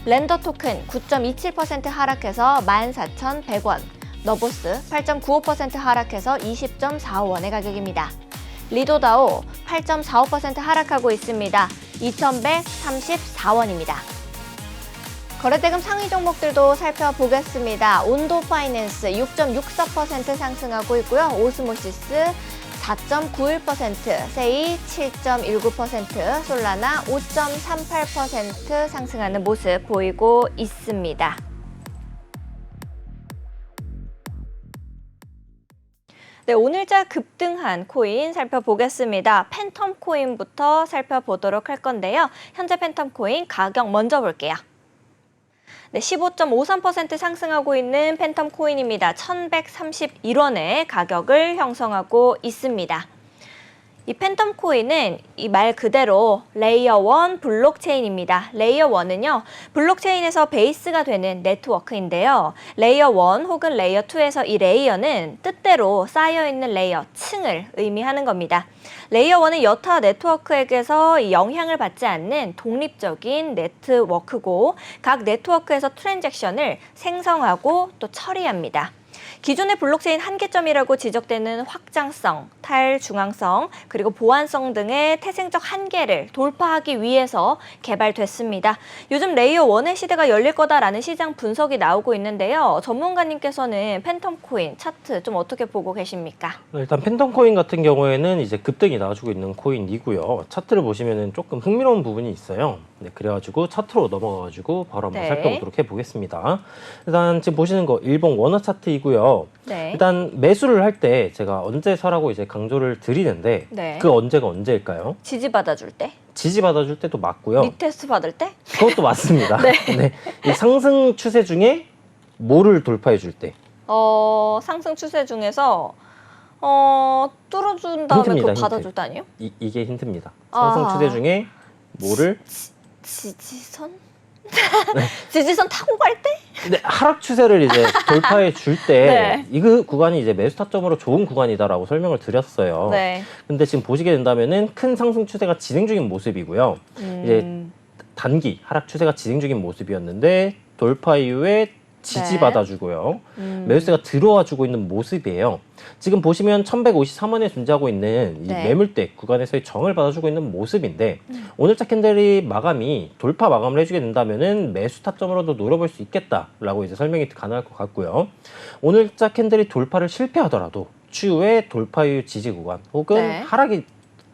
렌더토큰 9.27% 하락해서 14,100원, 너보스 8.95% 하락해서 20.45원의 가격입니다. 리도다오 8.45% 하락하고 있습니다. 2,134원입니다. 거래대금 상위 종목들도 살펴보겠습니다. 온도파이낸스 6.64% 상승하고 있고요. 오스모시스 4.91%, 세이 7.19%, 솔라나 5.38% 상승하는 모습 보이고 있습니다. 네, 오늘자 급등한 코인 살펴보겠습니다. 팬텀 코인부터 살펴보도록 할 건데요. 현재 팬텀 코인 가격 먼저 볼게요. 네, 15.53% 상승하고 있는 팬텀 코인입니다. 1,131원의 가격을 형성하고 있습니다. 이 팬텀 코인은 이 말 그대로 레이어 1 블록체인입니다. 레이어 1은요, 블록체인에서 베이스가 되는 네트워크인데요. 레이어 1 혹은 레이어 2에서 이 레이어는 뜻대로 쌓여있는 레이어, 층을 의미하는 겁니다. 레이어 1은 여타 네트워크에게서 영향을 받지 않는 독립적인 네트워크고, 각 네트워크에서 트랜잭션을 생성하고 또 처리합니다. 기존의 블록체인 한계점이라고 지적되는 확장성, 탈중앙성, 그리고 보안성 등의 태생적 한계를 돌파하기 위해서 개발됐습니다. 요즘 레이어 1의 시대가 열릴 거다라는 시장 분석이 나오고 있는데요. 전문가님께서는 팬텀 코인 차트 좀 어떻게 보고 계십니까? 일단 팬텀 코인 같은 경우에는 이제 급등이 나와주고 있는 코인이고요. 차트를 보시면은 조금 흥미로운 부분이 있어요. 네, 그래가지고 차트로 넘어가가지고 바로 한번 네. 살펴보도록 해보겠습니다. 일단 지금 보시는 거 일본 원화 차트이고요. 네. 일단 매수를 할 때 제가 언제 사라고 이제 강조를 드리는데 네. 그 언제가 언제일까요? 지지받아줄 때? 지지받아줄 때도 맞고요. 리테스트 받을 때? 그것도 맞습니다. 네. 네. 이 상승 추세 중에 뭐를 돌파해 줄 때? 상승 추세 중에서 뚫어준 다음에 힌트입니다, 그거 받아줄 때 아니에요? 이게 힌트입니다. 상승 추세 중에 뭐를 지지선? 지지선 타고 갈 때? 근데 하락 추세를 이제 돌파해 줄 때 네. 이 그 구간이 이제 매수 타점으로 좋은 구간이다라고 설명을 드렸어요. 네. 근데 지금 보시게 된다면은 큰 상승 추세가 진행 중인 모습이고요. 이제 단기 하락 추세가 진행 중인 모습이었는데 돌파 이후에 지지받아주고요. 매수세가 들어와주고 있는 모습이에요. 지금 보시면 1153원에 존재하고 있는 이 네. 매물대 구간에서의 정을 받아주고 있는 모습인데 오늘자 캔들이 마감이 돌파 마감을 해주게 된다면은 매수 타점으로도 노려볼 수 있겠다라고 이제 설명이 가능할 것 같고요. 오늘자 캔들이 돌파를 실패하더라도 추후에 돌파 이후 지지 구간 혹은 네. 하락이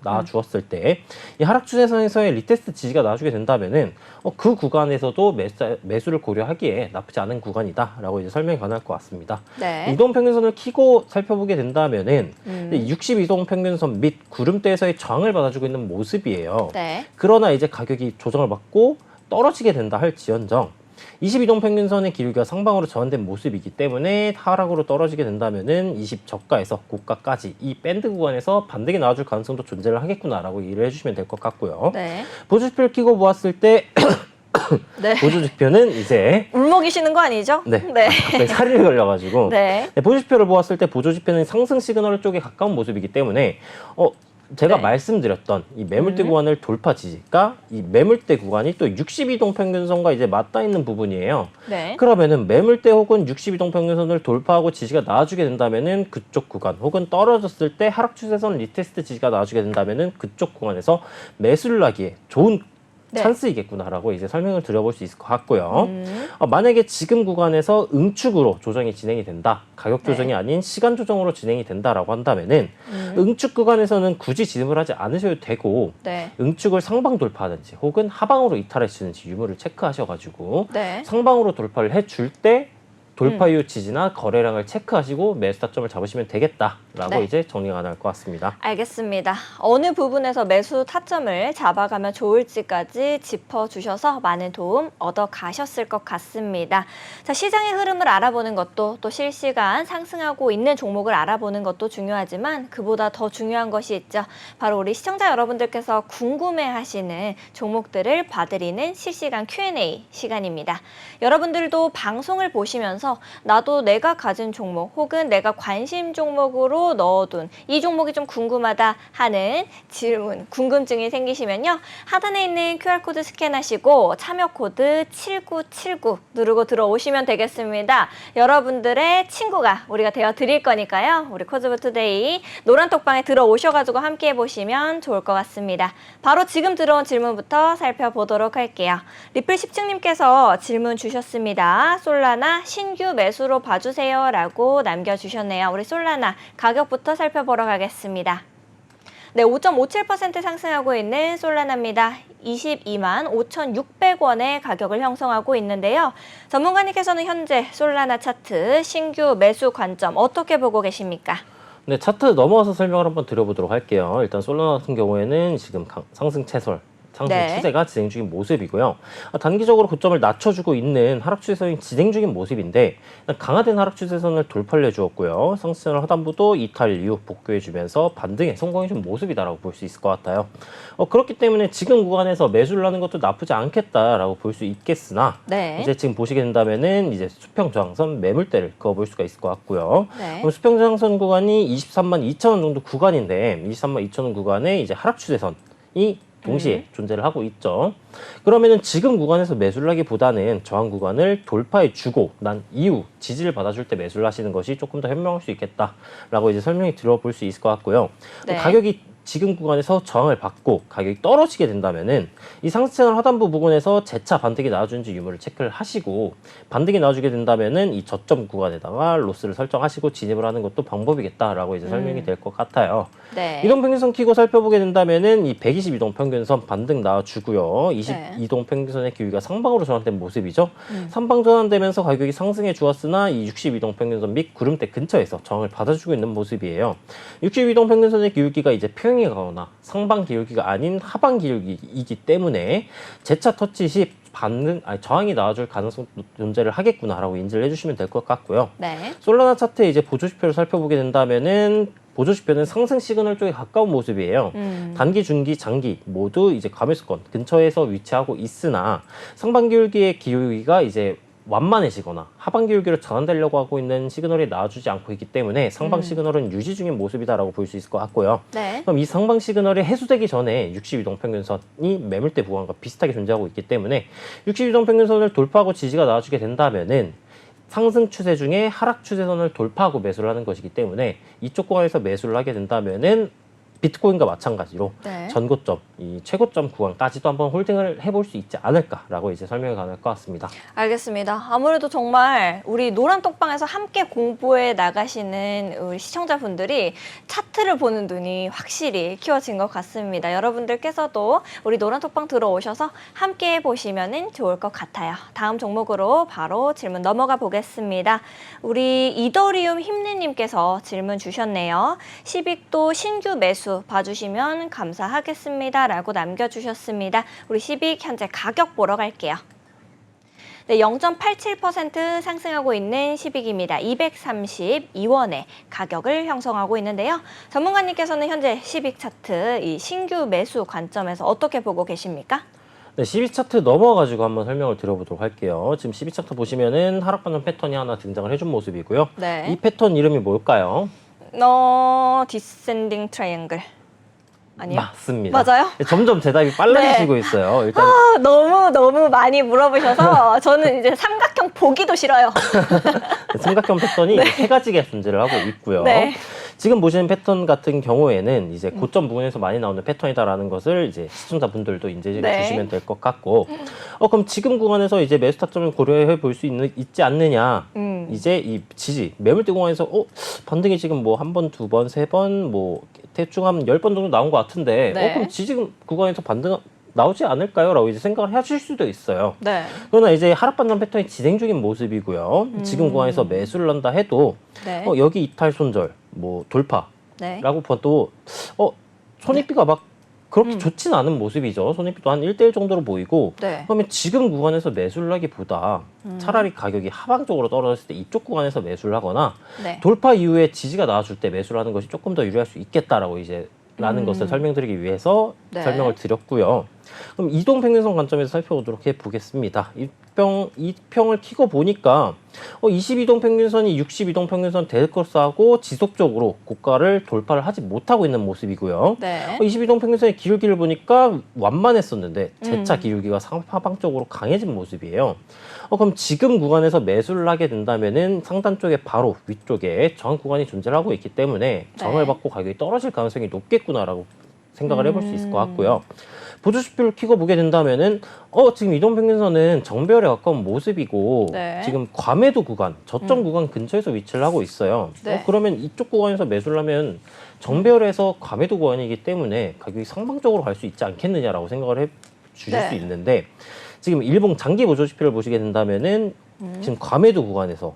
나와주었을 때 이 하락 추세선에서의 리테스트 지지가 나와주게 된다면은 그 구간에서도 매수를 고려하기에 나쁘지 않은 구간이다라고 이제 설명이 가능할 것 같습니다. 네. 이동평균선을 키고 살펴보게 된다면은 62동평균선 및 구름대에서의 저항을 받아주고 있는 모습이에요. 네. 그러나 이제 가격이 조정을 받고 떨어지게 된다 할지언정 22동평균선의 기울기가 상방으로 전환된 모습이기 때문에 하락으로 떨어지게 된다면은 20저가에서 고가까지 이 밴드 구간에서 반등이 나와줄 가능성도 존재를 하겠구나라고 이해를 해주시면 될 것 같고요. 네. 보조지표를 끼고 보았을 때 네. 보조지표는 이제 울먹이시는 거 아니죠? 네. 네. 갑자기 살이 걸려가지고 네. 보조지표를 보았을 때 보조지표는 상승 시그널 쪽에 가까운 모습이기 때문에 제가 네. 말씀드렸던 이 매물대 구간을 돌파 지지가 이 매물대 구간이 또 62동 평균선과 이제 맞닿아 있는 부분이에요. 네. 그러면은 매물대 혹은 62동 평균선을 돌파하고 지지가 나와주게 된다면은 그쪽 구간 혹은 떨어졌을 때 하락 추세선 리테스트 지지가 나와주게 된다면은 그쪽 구간에서 매수를 하기에 좋은 네. 찬스이겠구나라고 이제 설명을 드려볼 수 있을 것 같고요. 만약에 지금 구간에서 응축으로 조정이 진행이 된다, 가격 조정이 네. 아닌 시간 조정으로 진행이 된다라고 한다면은 응축 구간에서는 굳이 진입을 하지 않으셔도 되고 네. 응축을 상방 돌파하든지 혹은 하방으로 이탈하시는지 유무를 체크하셔가지고 네. 상방으로 돌파를 해줄 때 돌파 이후 지지나 거래량을 체크하시고 매수 타점을 잡으시면 되겠다라고 네. 이제 정리가 가능할 것 같습니다. 알겠습니다. 어느 부분에서 매수 타점을 잡아가면 좋을지까지 짚어주셔서 많은 도움 얻어가셨을 것 같습니다. 자, 시장의 흐름을 알아보는 것도 또 실시간 상승하고 있는 종목을 알아보는 것도 중요하지만 그보다 더 중요한 것이 있죠. 바로 우리 시청자 여러분들께서 궁금해하시는 종목들을 봐드리는 실시간 Q&A 시간입니다. 여러분들도 방송을 보시면서 나도 내가 가진 종목 혹은 내가 관심 종목으로 넣어둔 이 종목이 좀 궁금하다 하는 질문, 궁금증이 생기시면요. 하단에 있는 QR코드 스캔하시고 참여 코드 7979 누르고 들어오시면 되겠습니다. 여러분들의 친구가 우리가 되어 드릴 거니까요. 우리 코즈부투데이 노란톡방에 들어오셔가지고 함께 해보시면 좋을 것 같습니다. 바로 지금 들어온 질문부터 살펴보도록 할게요. 리플 10층님께서 질문 주셨습니다. 솔라나 신규 매수로 봐주세요 라고 남겨주셨네요. 우리 솔라나 가격부터 살펴보러 가겠습니다. 네, 5.57% 상승하고 있는 솔라나입니다. 22만 5,600원의 가격을 형성하고 있는데요. 전문가님께서는 현재 솔라나 차트 신규 매수 관점 어떻게 보고 계십니까? 네, 차트 넘어와서 설명을 한번 드려보도록 할게요. 일단 솔라나 같은 경우에는 지금 상승 채설, 상승 네. 추세가 진행 중인 모습이고요. 단기적으로 고점을 낮춰주고 있는 하락 추세선이 진행 중인 모습인데 강화된 하락 추세선을 돌파를 해주었고요. 상승 채널 하단부도 이탈 이후 복구해주면서 반등에 성공해준 모습이다라고 볼 수 있을 것 같아요. 그렇기 때문에 지금 구간에서 매수를 하는 것도 나쁘지 않겠다라고 볼 수 있겠으나 네. 이제 지금 보시게 된다면은 이제 수평 저항선 매물대를 그어볼 수가 있을 것 같고요. 네. 그럼 수평 저항선 구간이 23만 2천 원 정도 구간인데 23만 2천 원 구간에 이제 하락 추세선이 동시에 존재를 하고 있죠. 그러면은 지금 구간에서 매수를 하기보다는 저항 구간을 돌파해 주고 난 이후 지지를 받아줄 때 매수를 하시는 것이 조금 더 현명할 수 있겠다라고 이제 설명이 들어볼 수 있을 것 같고요. 네. 가격이 지금 구간에서 저항을 받고 가격이 떨어지게 된다면은 이 상승 채널 하단부 부분에서 재차 반등이 나와주는지 유무를 체크를 하시고 반등이 나와주게 된다면은 이 저점 구간에다가 로스를 설정하시고 진입을 하는 것도 방법이겠다라고 이제 설명이 될 것 같아요. 네. 이동 평균선 키고 살펴보게 된다면은 이 122동 평균선 반등 나와주고요. 22동 평균선의 기울기가 상방으로 전환된 모습이죠. 상방 전환되면서 가격이 상승해 주었으나 이 62동 평균선 및 구름대 근처에서 저항을 받아주고 있는 모습이에요. 62동 평균선의 기울기가 이제 평행이 가거나 상방 기울기가 아닌 하방 기울기이기 때문에 재차 터치 시 저항이 나와줄 가능성 존재를 하겠구나라고 인지를 해주시면 될 것 같고요. 네. 솔라나 차트의 이제 보조지표를 살펴보게 된다면은 보조지표는 상승 시그널 쪽에 가까운 모습이에요. 단기, 중기, 장기 모두 이제 감매수권 근처에서 위치하고 있으나 상반 기울기의 기울기가 이제 완만해지거나 하반 기울기로 전환되려고 하고 있는 시그널이 나와주지 않고 있기 때문에 상방 시그널은 유지 중인 모습이다라고 볼 수 있을 것 같고요. 네. 그럼 이 상방 시그널이 해소되기 전에 60이동평균선이 매물대 구간과 비슷하게 존재하고 있기 때문에 60이동평균선을 돌파하고 지지가 나와주게 된다면은 상승 추세 중에 하락 추세선을 돌파하고 매수를 하는 것이기 때문에 이쪽 구간에서 매수를 하게 된다면은 비트코인과 마찬가지로 네. 전고점, 이 최고점 구간까지도 한번 홀딩을 해볼 수 있지 않을까라고 이제 설명이 가능할 것 같습니다. 알겠습니다. 아무래도 정말 우리 노란톡방에서 함께 공부해 나가시는 우리 시청자분들이 차트를 보는 눈이 확실히 키워진 것 같습니다. 여러분들께서도 우리 노란톡방 들어오셔서 함께 해보시면 좋을 것 같아요. 다음 종목으로 바로 질문 넘어가 보겠습니다. 우리 이더리움 힘내님께서 질문 주셨네요. 시빅도 신규 매수 봐주시면 감사하겠습니다. 라고 남겨주셨습니다. 우리 시빅 현재 가격 보러 갈게요. 네, 0.87% 상승하고 있는 시빅입니다. 232원에 가격을 형성하고 있는데요. 전문가님께서는 현재 시빅 차트 이 신규 매수 관점에서 어떻게 보고 계십니까? 네, 12차트 넘어가지고 한번 설명을 드려보도록 할게요. 지금 12차트 보시면은 하락 반전 패턴이 하나 등장을 해준 모습이고요. 네. 이 패턴 이름이 뭘까요? 디센딩 트라이앵글. 아니요? 맞습니다. 맞아요? 점점 대답이 빨라지고 있어요. 일단 너무 많이 물어보셔서 저는 이제 삼각형 보기도 싫어요. 삼각형 패턴이 세 가지가 존재를 하고 있고요. 네. 지금 보시는 패턴 같은 경우에는 이제 고점 부근에서 많이 나오는 패턴이다라는 것을 이제 시청자분들도 인지해 네. 주시면 될 것 같고, 그럼 지금 구간에서 이제 매수 타점을 고려해 볼 수 있지 않느냐? 이제 이 지지 매물대 구간에서 반등이 지금 뭐 한 번, 두 번, 세 번, 뭐 대충 한 10번 정도 나온 것 같은데, 네. 그럼 지지 구간에서 반등 나오지 않을까요? 라고 이제 생각을 하실 수도 있어요. 네. 그러나 이제 하락 반전 패턴이 진행 중인 모습이고요. 지금 구간에서 매수를 한다 해도 네. 여기 이탈 손절, 뭐 돌파라고 네. 봐도 손익비가 막 그렇게 좋진 않은 모습이죠. 손익비도 한 1대1 정도로 보이고, 네. 그러면 지금 구간에서 매수를 하기보다 차라리 가격이 하방적으로 떨어졌을 때 이쪽 구간에서 매수를 하거나 네. 돌파 이후에 지지가 나와줄 때 매수를 하는 것이 조금 더 유리할 수 있겠다라고 이제 라는 것을 설명드리기 위해서 네. 설명을 드렸고요. 그럼 이동평균선 관점에서 살펴보도록 해보겠습니다. 이 평을 키고 보니까 22동평균선이 62동평균선 델커스하고 지속적으로 고가를 돌파를 하지 못하고 있는 모습이고요. 네. 22동평균선의 기울기를 보니까 완만했었는데 재차 기울기가 상하방 쪽으로 강해진 모습이에요. 그럼 지금 구간에서 매수를 하게 된다면은 상단 쪽에 바로 위쪽에 저항 구간이 존재를 하고 있기 때문에 저항을 받고 가격이 떨어질 가능성이 높겠구나라고 생각을 해볼 수 있을 것 같고요. 보조지표를 켜고 보게 된다면은 지금 이동평균선은 정배열에 가까운 모습이고 네. 지금 과매도 구간, 저점 구간 근처에서 위치를 하고 있어요. 네. 그러면 이쪽 구간에서 매수를 하면 정배열에서 과매도 구간이기 때문에 가격이 상방적으로 갈 수 있지 않겠느냐라고 생각을 해 주실 네. 수 있는데, 지금 일봉 장기 보조지표를 보시게 된다면은 지금 과매도 구간에서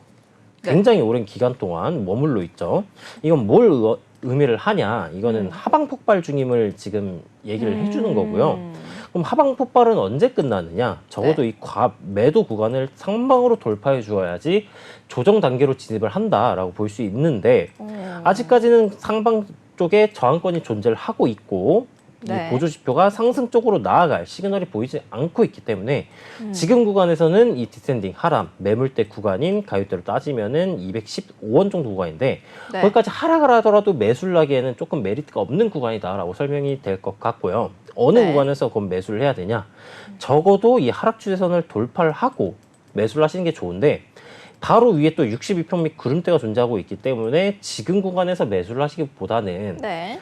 굉장히 오랜 기간 동안 머물러 있죠. 이건 뭘 의미를 하냐? 이거는 하방 폭발 중임을 지금 얘기를 해주는 거고요. 그럼 하방 폭발은 언제 끝나느냐? 적어도 이 과매도 구간을 상방으로 돌파해 주어야지 조정 단계로 진입을 한다라고 볼 수 있는데, 아직까지는 상방 쪽에 저항권이 존재를 하고 있고 네. 이 보조지표가 상승 쪽으로 나아갈 시그널이 보이지 않고 있기 때문에 지금 구간에서는 이 디센딩 하람 매물대 구간인 가격대로 따지면은 215원 정도 구간인데, 네. 거기까지 하락을 하더라도 매수를 하기에는 조금 메리트가 없는 구간이다라고 설명이 될 것 같고요. 어느 네. 구간에서 그럼 매수를 해야 되냐? 적어도 이 하락 추세선을 돌파를 하고 매수를 하시는 게 좋은데, 바로 위에 또 62평 및 구름대가 존재하고 있기 때문에 지금 구간에서 매수를 하시기보다는 네.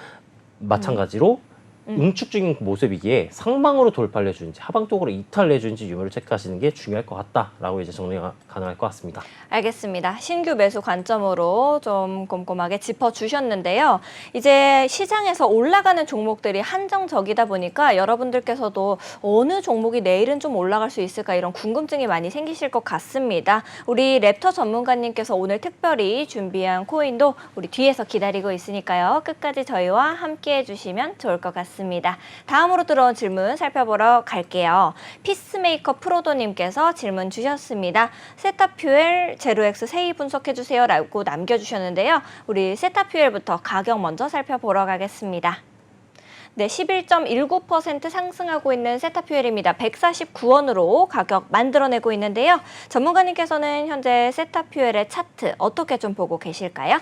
마찬가지로 응축 중인 모습이기에 상방으로 돌파를 해주는지 하방 쪽으로 이탈을 해주는지 유무를 체크하시는 게 중요할 것 같다라고 이제 정리가 가능할 것 같습니다. 알겠습니다. 신규 매수 관점으로 좀 꼼꼼하게 짚어주셨는데요. 이제 시장에서 올라가는 종목들이 한정적이다 보니까 여러분들께서도 어느 종목이 내일은 좀 올라갈 수 있을까 이런 궁금증이 많이 생기실 것 같습니다. 우리 랩터 전문가님께서 오늘 특별히 준비한 코인도 우리 뒤에서 기다리고 있으니까요. 끝까지 저희와 함께 해주시면 좋을 것 같습니다. 맞습니다. 다음으로 들어온 질문 살펴보러 갈게요. 피스메이커 프로도님께서 질문 주셨습니다. 세타퓨엘 제로엑스 세이 분석해주세요 라고 남겨주셨는데요. 우리 세타퓨엘부터 가격 먼저 살펴보러 가겠습니다. 네, 11.19% 상승하고 있는 세타퓨엘입니다. 149원으로 가격 만들어내고 있는데요. 전문가님께서는 현재 세타퓨엘의 차트 어떻게 좀 보고 계실까요?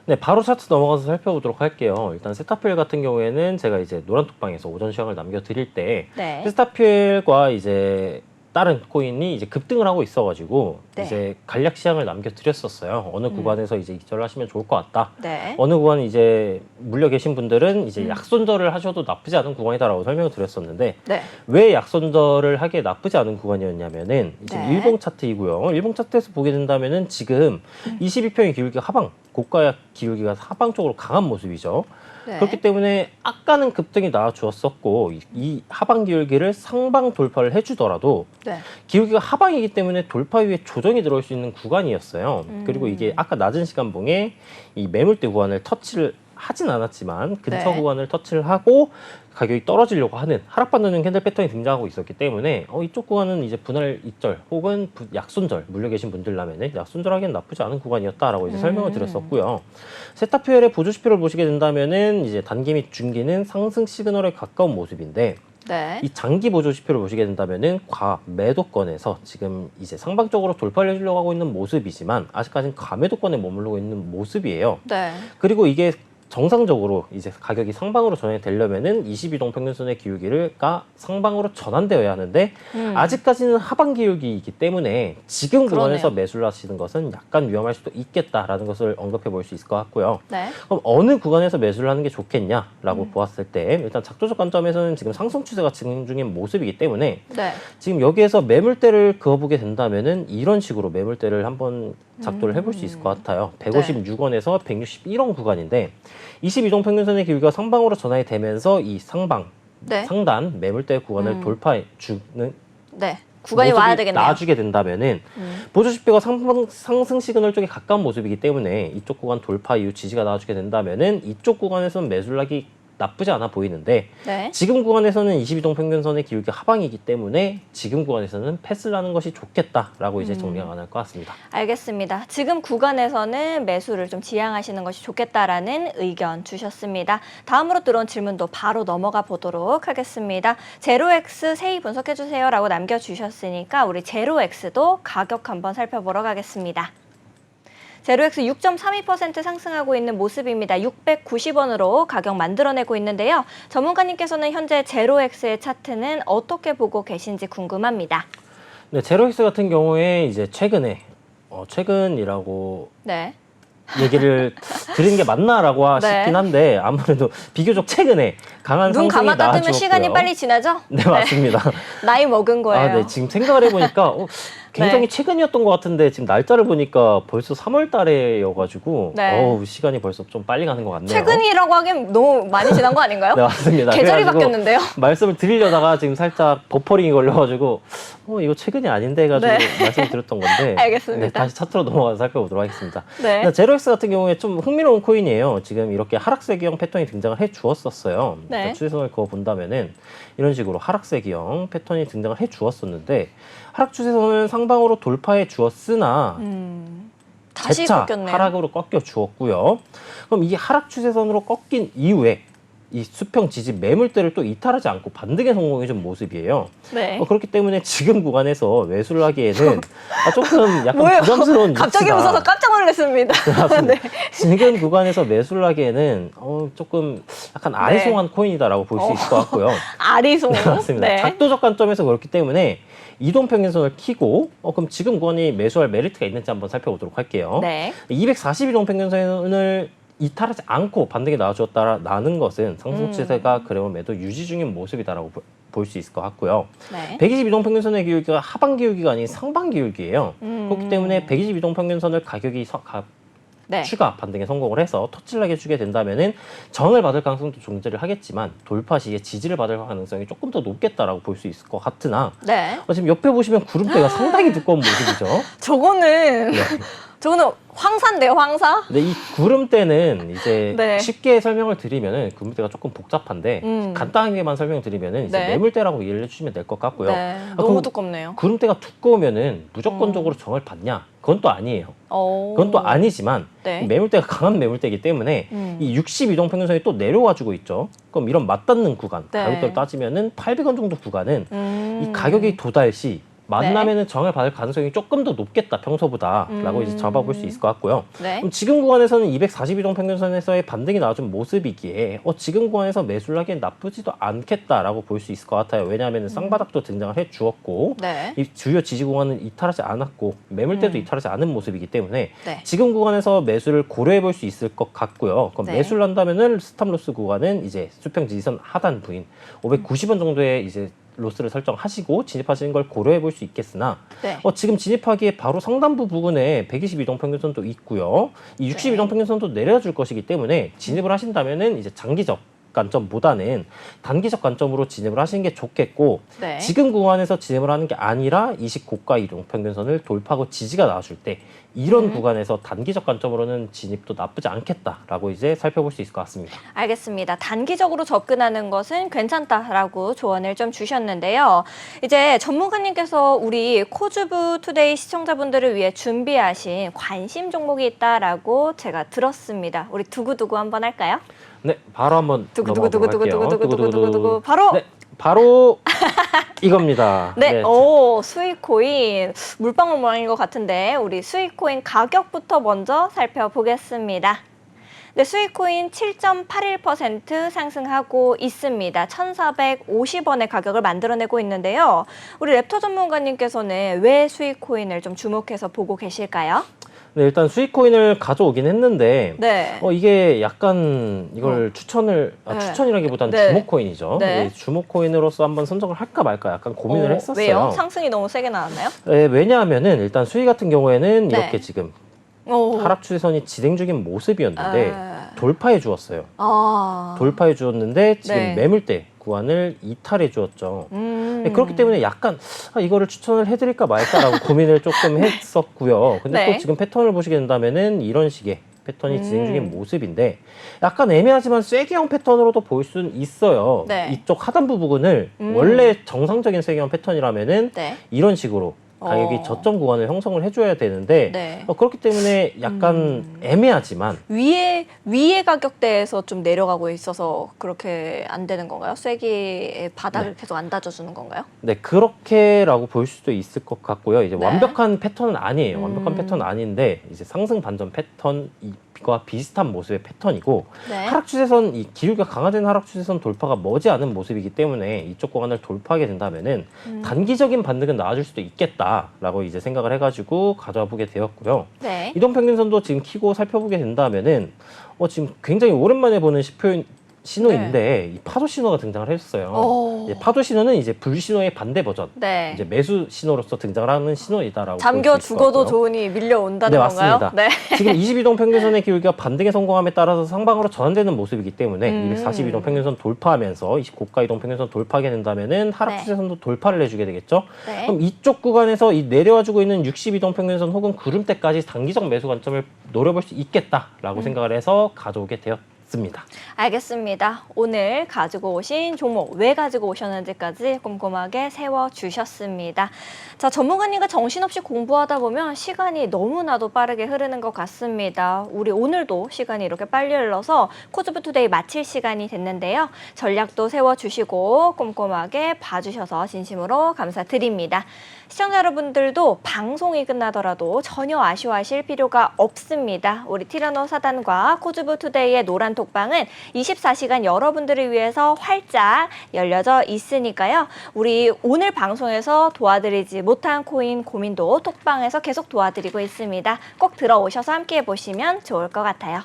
네, 바로 차트 넘어가서 살펴보도록 할게요. 일단 세타퓨엘 같은 경우에는 제가 이제 노란톡방에서 오전 시황을 남겨드릴 때 네. 세타퓨엘과 이제 다른 코인이 이제 급등을 하고 있어가지고 네. 이제 간략 시향을 남겨드렸었어요. 어느 구간에서 이제 입절을 하시면 좋을 것 같다. 네. 어느 구간 이제 물려 계신 분들은 이제 약손절을 하셔도 나쁘지 않은 구간이다라고 설명을 드렸었는데 네. 왜 약손절을 하기에 나쁘지 않은 구간이었냐면은 지금 네. 일봉 차트이고요. 일봉 차트에서 보게 된다면은 지금 22평의 기울기가 하방, 고가 기울기가 하방 쪽으로 강한 모습이죠. 네. 그렇기 때문에 아까는 급등이 나와주었었고 이 하방 기울기를 상방 돌파를 해주더라도 네. 기울기가 하방이기 때문에 돌파 이후에 조정이 들어올 수 있는 구간이었어요. 그리고 이게 아까 낮은 시간봉에 이 매물대 구간을 터치를 하진 않았지만 근처 네. 구간을 터치를 하고 가격이 떨어지려고 하는 하락받는 캔들 패턴이 등장하고 있었기 때문에 이쪽 구간은 이제 분할 입절 혹은 약손절 물려 계신 분들라면은 약손절하기엔 나쁘지 않은 구간이었다라고 이제 설명을 드렸었고요. 세타퓨엘의 보조지표를 보시게 된다면은 이제 단기 및 중기는 상승 시그널에 가까운 모습인데 네. 이 장기 보조 지표를 보시게 된다면은 과매도권에서 지금 이제 상방적으로 돌파를 해주려고 하고 있는 모습이지만 아직까지는 과매도권에 머무르고 있는 모습이에요. 네. 그리고 이게 정상적으로 이제 가격이 상방으로 전환되려면은 22동 평균선의 기울기가 상방으로 전환되어야 하는데 아직까지는 하방 기울기이기 때문에 지금 구간에서 매수를 하시는 것은 약간 위험할 수도 있겠다라는 것을 언급해 볼 수 있을 것 같고요. 네. 그럼 어느 구간에서 매수를 하는 게 좋겠냐라고 보았을 때 일단 작도적 관점에서는 지금 상승 추세가 진행 중인 모습이기 때문에 네. 지금 여기에서 매물대를 그어보게 된다면은 이런 식으로 매물대를 한번 작도를 해볼 수 있을 것 같아요. 156원에서 161원 구간인데 22동 평균선의 기울기가 상방으로 전환이 되면서 이 상방, 네. 상단 매물대 구간을 돌파해 주는 네. 구간이 와야 되겠네요. 나와주게 된다면은 보조지표가 상승 시그널 쪽에 가까운 모습이기 때문에 이쪽 구간 돌파 이후 지지가 나와주게 된다면은 이쪽 구간에서는 매수를 하기 나쁘지 않아 보이는데 네. 지금 구간에서는 22동 평균선의 기울기 하방이기 때문에 지금 구간에서는 패스를 하는 것이 좋겠다라고 이제 정리가 가능할 것 같습니다. 알겠습니다. 지금 구간에서는 매수를 좀 지양하시는 것이 좋겠다라는 의견 주셨습니다. 다음으로 들어온 질문도 바로 넘어가 보도록 하겠습니다. 제로엑스 세이 분석해주세요 라고 남겨주셨으니까 우리 제로엑스도 가격 한번 살펴보러 가겠습니다. 제로엑스 6.32% 상승하고 있는 모습입니다. 690원으로 가격 만들어내고 있는데요. 전문가님께서는 현재 제로엑스의 차트는 어떻게 보고 계신지 궁금합니다. 네, 제로엑스 같은 경우에 이제 최근이라고 네. 얘기를 드리는 게 맞나라고 네. 싶긴 한데 아무래도 비교적 최근에 강한 눈 상승이 감았다 뜨면 나와주었고요. 시간이 빨리 지나죠? 네, 맞습니다. 나이 먹은 거예요. 네, 지금 생각을 해보니까 굉장히 네. 최근이었던 것 같은데 지금 날짜를 보니까 벌써 3월 달에여가지고 네. 시간이 벌써 좀 빨리 가는 것 같네요. 최근이라고 하기엔 너무 많이 지난 거 아닌가요? 네, 맞습니다. 계절이 그래가지고 바뀌었는데요. 말씀을 드리려다가 지금 살짝 버퍼링이 걸려가지고 이거 최근이 아닌데 해가지고 네. 말씀을 드렸던 건데 알겠습니다. 네, 다시 차트로 넘어가서 살펴보도록 하겠습니다. 네. 제로엑스 같은 경우에 좀 흥미로운 코인이에요. 지금 이렇게 하락세기형 패턴이 등장을 해주었었어요. 네. 추세선을 그어본다면은 이런 식으로 하락세기형 패턴이 등장을 해주었었는데 하락 추세선을 상방으로 돌파해 주었으나 다시 재차 꺾였네요. 하락으로 꺾여 주었고요. 그럼 이 하락 추세선으로 꺾인 이후에 이 수평 지지 매물대를 또 이탈하지 않고 반등에 성공해준 모습이에요. 네. 그렇기 때문에 지금 구간에서 매수를 하기에는 조금 약간 뭐예요? 부담스러운 갑자기 위치다. 웃어서 깜짝 놀랐습니다. 네. 지금 구간에서 매수를 하기에는 조금 약간 아리송한 코인이다라고 볼 수 있을 것 같고요. 아리송. 네, 맞습니다. 네. 작도적 관점에서 그렇기 때문에 이동평균선을 키고 그럼 지금 구간이 매수할 메리트가 있는지 한번 살펴보도록 할게요. 네. 242동평균선을 이탈하지 않고 반등이 나와주었다라는 것은 상승 추세가 그래도 매도 유지 중인 모습이다라고 볼 수 있을 것 같고요. 네. 122동 평균선의 기울기가 하방 기울기가 아닌 상방 기울기예요. 그렇기 때문에 122동 평균선을 가격이 네. 추가 반등에 성공을 해서 터치를 하게 해주게 된다면은 정을 받을 가능성도 존재를 하겠지만 돌파 시에 지지를 받을 가능성이 조금 더 높겠다라고 볼 수 있을 것 같으나 네. 지금 옆에 보시면 구름대가 상당히 두꺼운 모습이죠. 저거는 네. 저거는 황사인데요, 황사? 근데 이 구름대는 이제 네. 쉽게 설명을 드리면은 구름대가 조금 복잡한데 간단하게만 설명드리면은 이제 네. 매물대라고 이해를 해주시면 될 것 같고요. 네, 아, 너무 그럼 두껍네요. 구름대가 두꺼우면은 무조건적으로 정을 받냐? 그건 또 아니에요. 그건 또 아니지만 네. 이 매물대가 강한 매물대이기 때문에 이 62동 평균선이 또 내려와주고 있죠. 그럼 이런 맞닿는 구간, 네. 가격대로 따지면은 800원 정도 구간은 이 이 가격이 도달 시 만남에는 정을 받을 가능성이 조금 더 높겠다 평소보다라고 이제 잡아볼 수 있을 것 같고요. 네. 그럼 지금 구간에서는 242동 평균선에서의 반등이 나와준 모습이기에 지금 구간에서 매수를 하기엔 나쁘지도 않겠다라고 볼 수 있을 것 같아요. 왜냐하면 쌍바닥도 등장을 해 주었고 네. 이 주요 지지 구간은 이탈하지 않았고 매물대도 이탈하지 않은 모습이기 때문에 네. 지금 구간에서 매수를 고려해 볼 수 있을 것 같고요. 그럼 네. 매수를 한다면은 스탑로스 구간은 이제 수평 지지선 하단 부인 590원 정도의 이제 로스를 설정하시고 진입하시는 걸 고려해 볼 수 있겠으나 네. 지금 진입하기에 바로 상단부 부근에 122동 평균선도 있고요. 이 62동 네. 평균선도 내려줄 것이기 때문에 진입을 하신다면은 이제 장기적 관점보다는 단기적 관점으로 진입을 하시는 게 좋겠고 네. 지금 구간에서 진입을 하는 게 아니라 20고가 이동 평균선을 돌파하고 지지가 나왔을 때 이런 구간에서 단기적 관점으로는 진입도 나쁘지 않겠다라고 이제 살펴볼 수 있을 것 같습니다. 알겠습니다. 단기적으로 접근하는 것은 괜찮다라고 조언을 좀 주셨는데요. 이제 전문가님께서 우리 코주부 투데이 시청자분들을 위해 준비하신 관심 종목이 있다라고 제가 들었습니다. 우리 두구두구 한번 할까요? 네, 바로 한번 넘어가도록 할게요. 두구두구두구두구두구두구두구두구 바로 네, 바로 이겁니다. 네, 오, 수익코인 물방울 모양인 것 같은데 우리 수익코인 가격부터 먼저 살펴보겠습니다. 네, 수익코인 7.81% 상승하고 있습니다. 1,450원의 가격을 만들어내고 있는데요. 우리 랩터 전문가님께서는 왜 수익코인을 좀 주목해서 보고 계실까요? 네, 일단 수익코인을 가져오긴 했는데 네. 이게 약간 이걸 네. 추천이라기보다는 네. 주목코인이죠. 네. 네, 주목코인으로서 한번 선정을 할까 말까 약간 고민을 했었어요. 왜요? 상승이 너무 세게 나왔나요? 네, 왜냐하면은 일단 수익 같은 경우에는 네. 이렇게 지금 오. 하락 추세선이 진행 중인 모습이었는데 돌파해 주었어요. 돌파해 주었는데 지금 네. 매물대 구간을 이탈해 주었죠. 네, 그렇기 때문에 약간 이거를 추천을 해드릴까 말까라고 고민을 조금 했었고요. 근데 네. 또 지금 패턴을 보시게 된다면은 이런 식의 패턴이 진행 중인 모습인데 약간 애매하지만 쐐기형 패턴으로도 볼 수는 있어요. 네. 이쪽 하단부 부분을 원래 정상적인 쐐기형 패턴이라면은 네. 이런 식으로 가격이 저점 구간을 형성을 해줘야 되는데 네. 그렇기 때문에 약간 애매하지만 위에 가격대에서 좀 내려가고 있어서 그렇게 안 되는 건가요? 쐐기의 바닥을 계속 안 다져주는 건가요? 네, 그렇게라고 볼 수도 있을 것 같고요. 이제 네. 완벽한 패턴은 아니에요. 완벽한 패턴은 아닌데 이제 상승 반전 패턴과 비슷한 모습의 패턴이고 네. 하락 추세선 이 기울기가 강화된 하락 추세선 돌파가 머지않은 모습이기 때문에 이쪽 구간을 돌파하게 된다면은 단기적인 반등은 나와줄 수도 있겠다라고 이제 생각을 해가지고 가져와 보게 되었고요. 네. 이동 평균선도 지금 키고 살펴보게 된다면은 지금 굉장히 오랜만에 보는 신호인데 이 파도 신호가 등장을 했어요. 이제 파도 신호는 이제 불 신호의 반대 버전. 네. 이제 매수 신호로서 등장을 하는 신호이다라고 잠겨 볼수 있을 것 죽어도 같고요. 좋으니 밀려온다는 네, 건가요? 맞습니다. 네. 지금 22동 평균선의 기울기가 반등에 성공함에 따라서 상방으로 전환되는 모습이기 때문에 242동 평균선 돌파하면서 20고가 이동 평균선 돌파하게 된다면은 하락 네. 추세선도 돌파를 해주게 되겠죠. 네. 그럼 이쪽 구간에서 이 내려와주고 있는 62동 평균선 혹은 구름대까지 단기적 매수 관점을 노려볼 수 있겠다라고 생각을 해서 가져오게 되었습니다. 알겠습니다. 오늘 가지고 오신 종목 왜 가지고 오셨는지까지 꼼꼼하게 세워주셨습니다. 자, 전문가님과 정신없이 공부하다 보면 시간이 너무나도 빠르게 흐르는 것 같습니다. 우리 오늘도 시간이 이렇게 빨리 흘러서 코즈부 투데이 마칠 시간이 됐는데요. 전략도 세워주시고 꼼꼼하게 봐주셔서 진심으로 감사드립니다. 시청자 여러분들도 방송이 끝나더라도 전혀 아쉬워하실 필요가 없습니다. 우리 티라노 사단과 코즈부 투데이의 노란 톡방은 24시간 여러분들을 위해서 활짝 열려져 있으니까요. 우리 오늘 방송에서 도와드리지 못한 코인 고민도 톡방에서 계속 도와드리고 있습니다. 꼭 들어오셔서 함께 해보시면 좋을 것 같아요.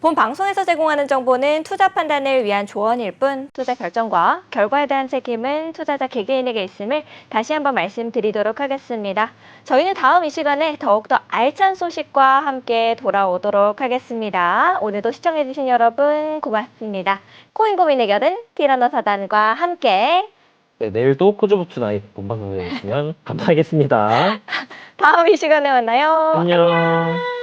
본 방송에서 제공하는 정보는 투자 판단을 위한 조언일 뿐 투자 결정과 결과에 대한 책임은 투자자 개개인에게 있음을 다시 한번 말씀드리도록 하겠습니다. 저희는 다음 이 시간에 더욱더 알찬 소식과 함께 돌아오도록 하겠습니다. 오늘도 시청해주신 여러분 고맙습니다. 코인 고민 해결은 티라노 사단과 함께 네, 내일도 코즈부트 나이 본방송에 오시면 감사하겠습니다. 다음 이 시간에 만나요. 안녕.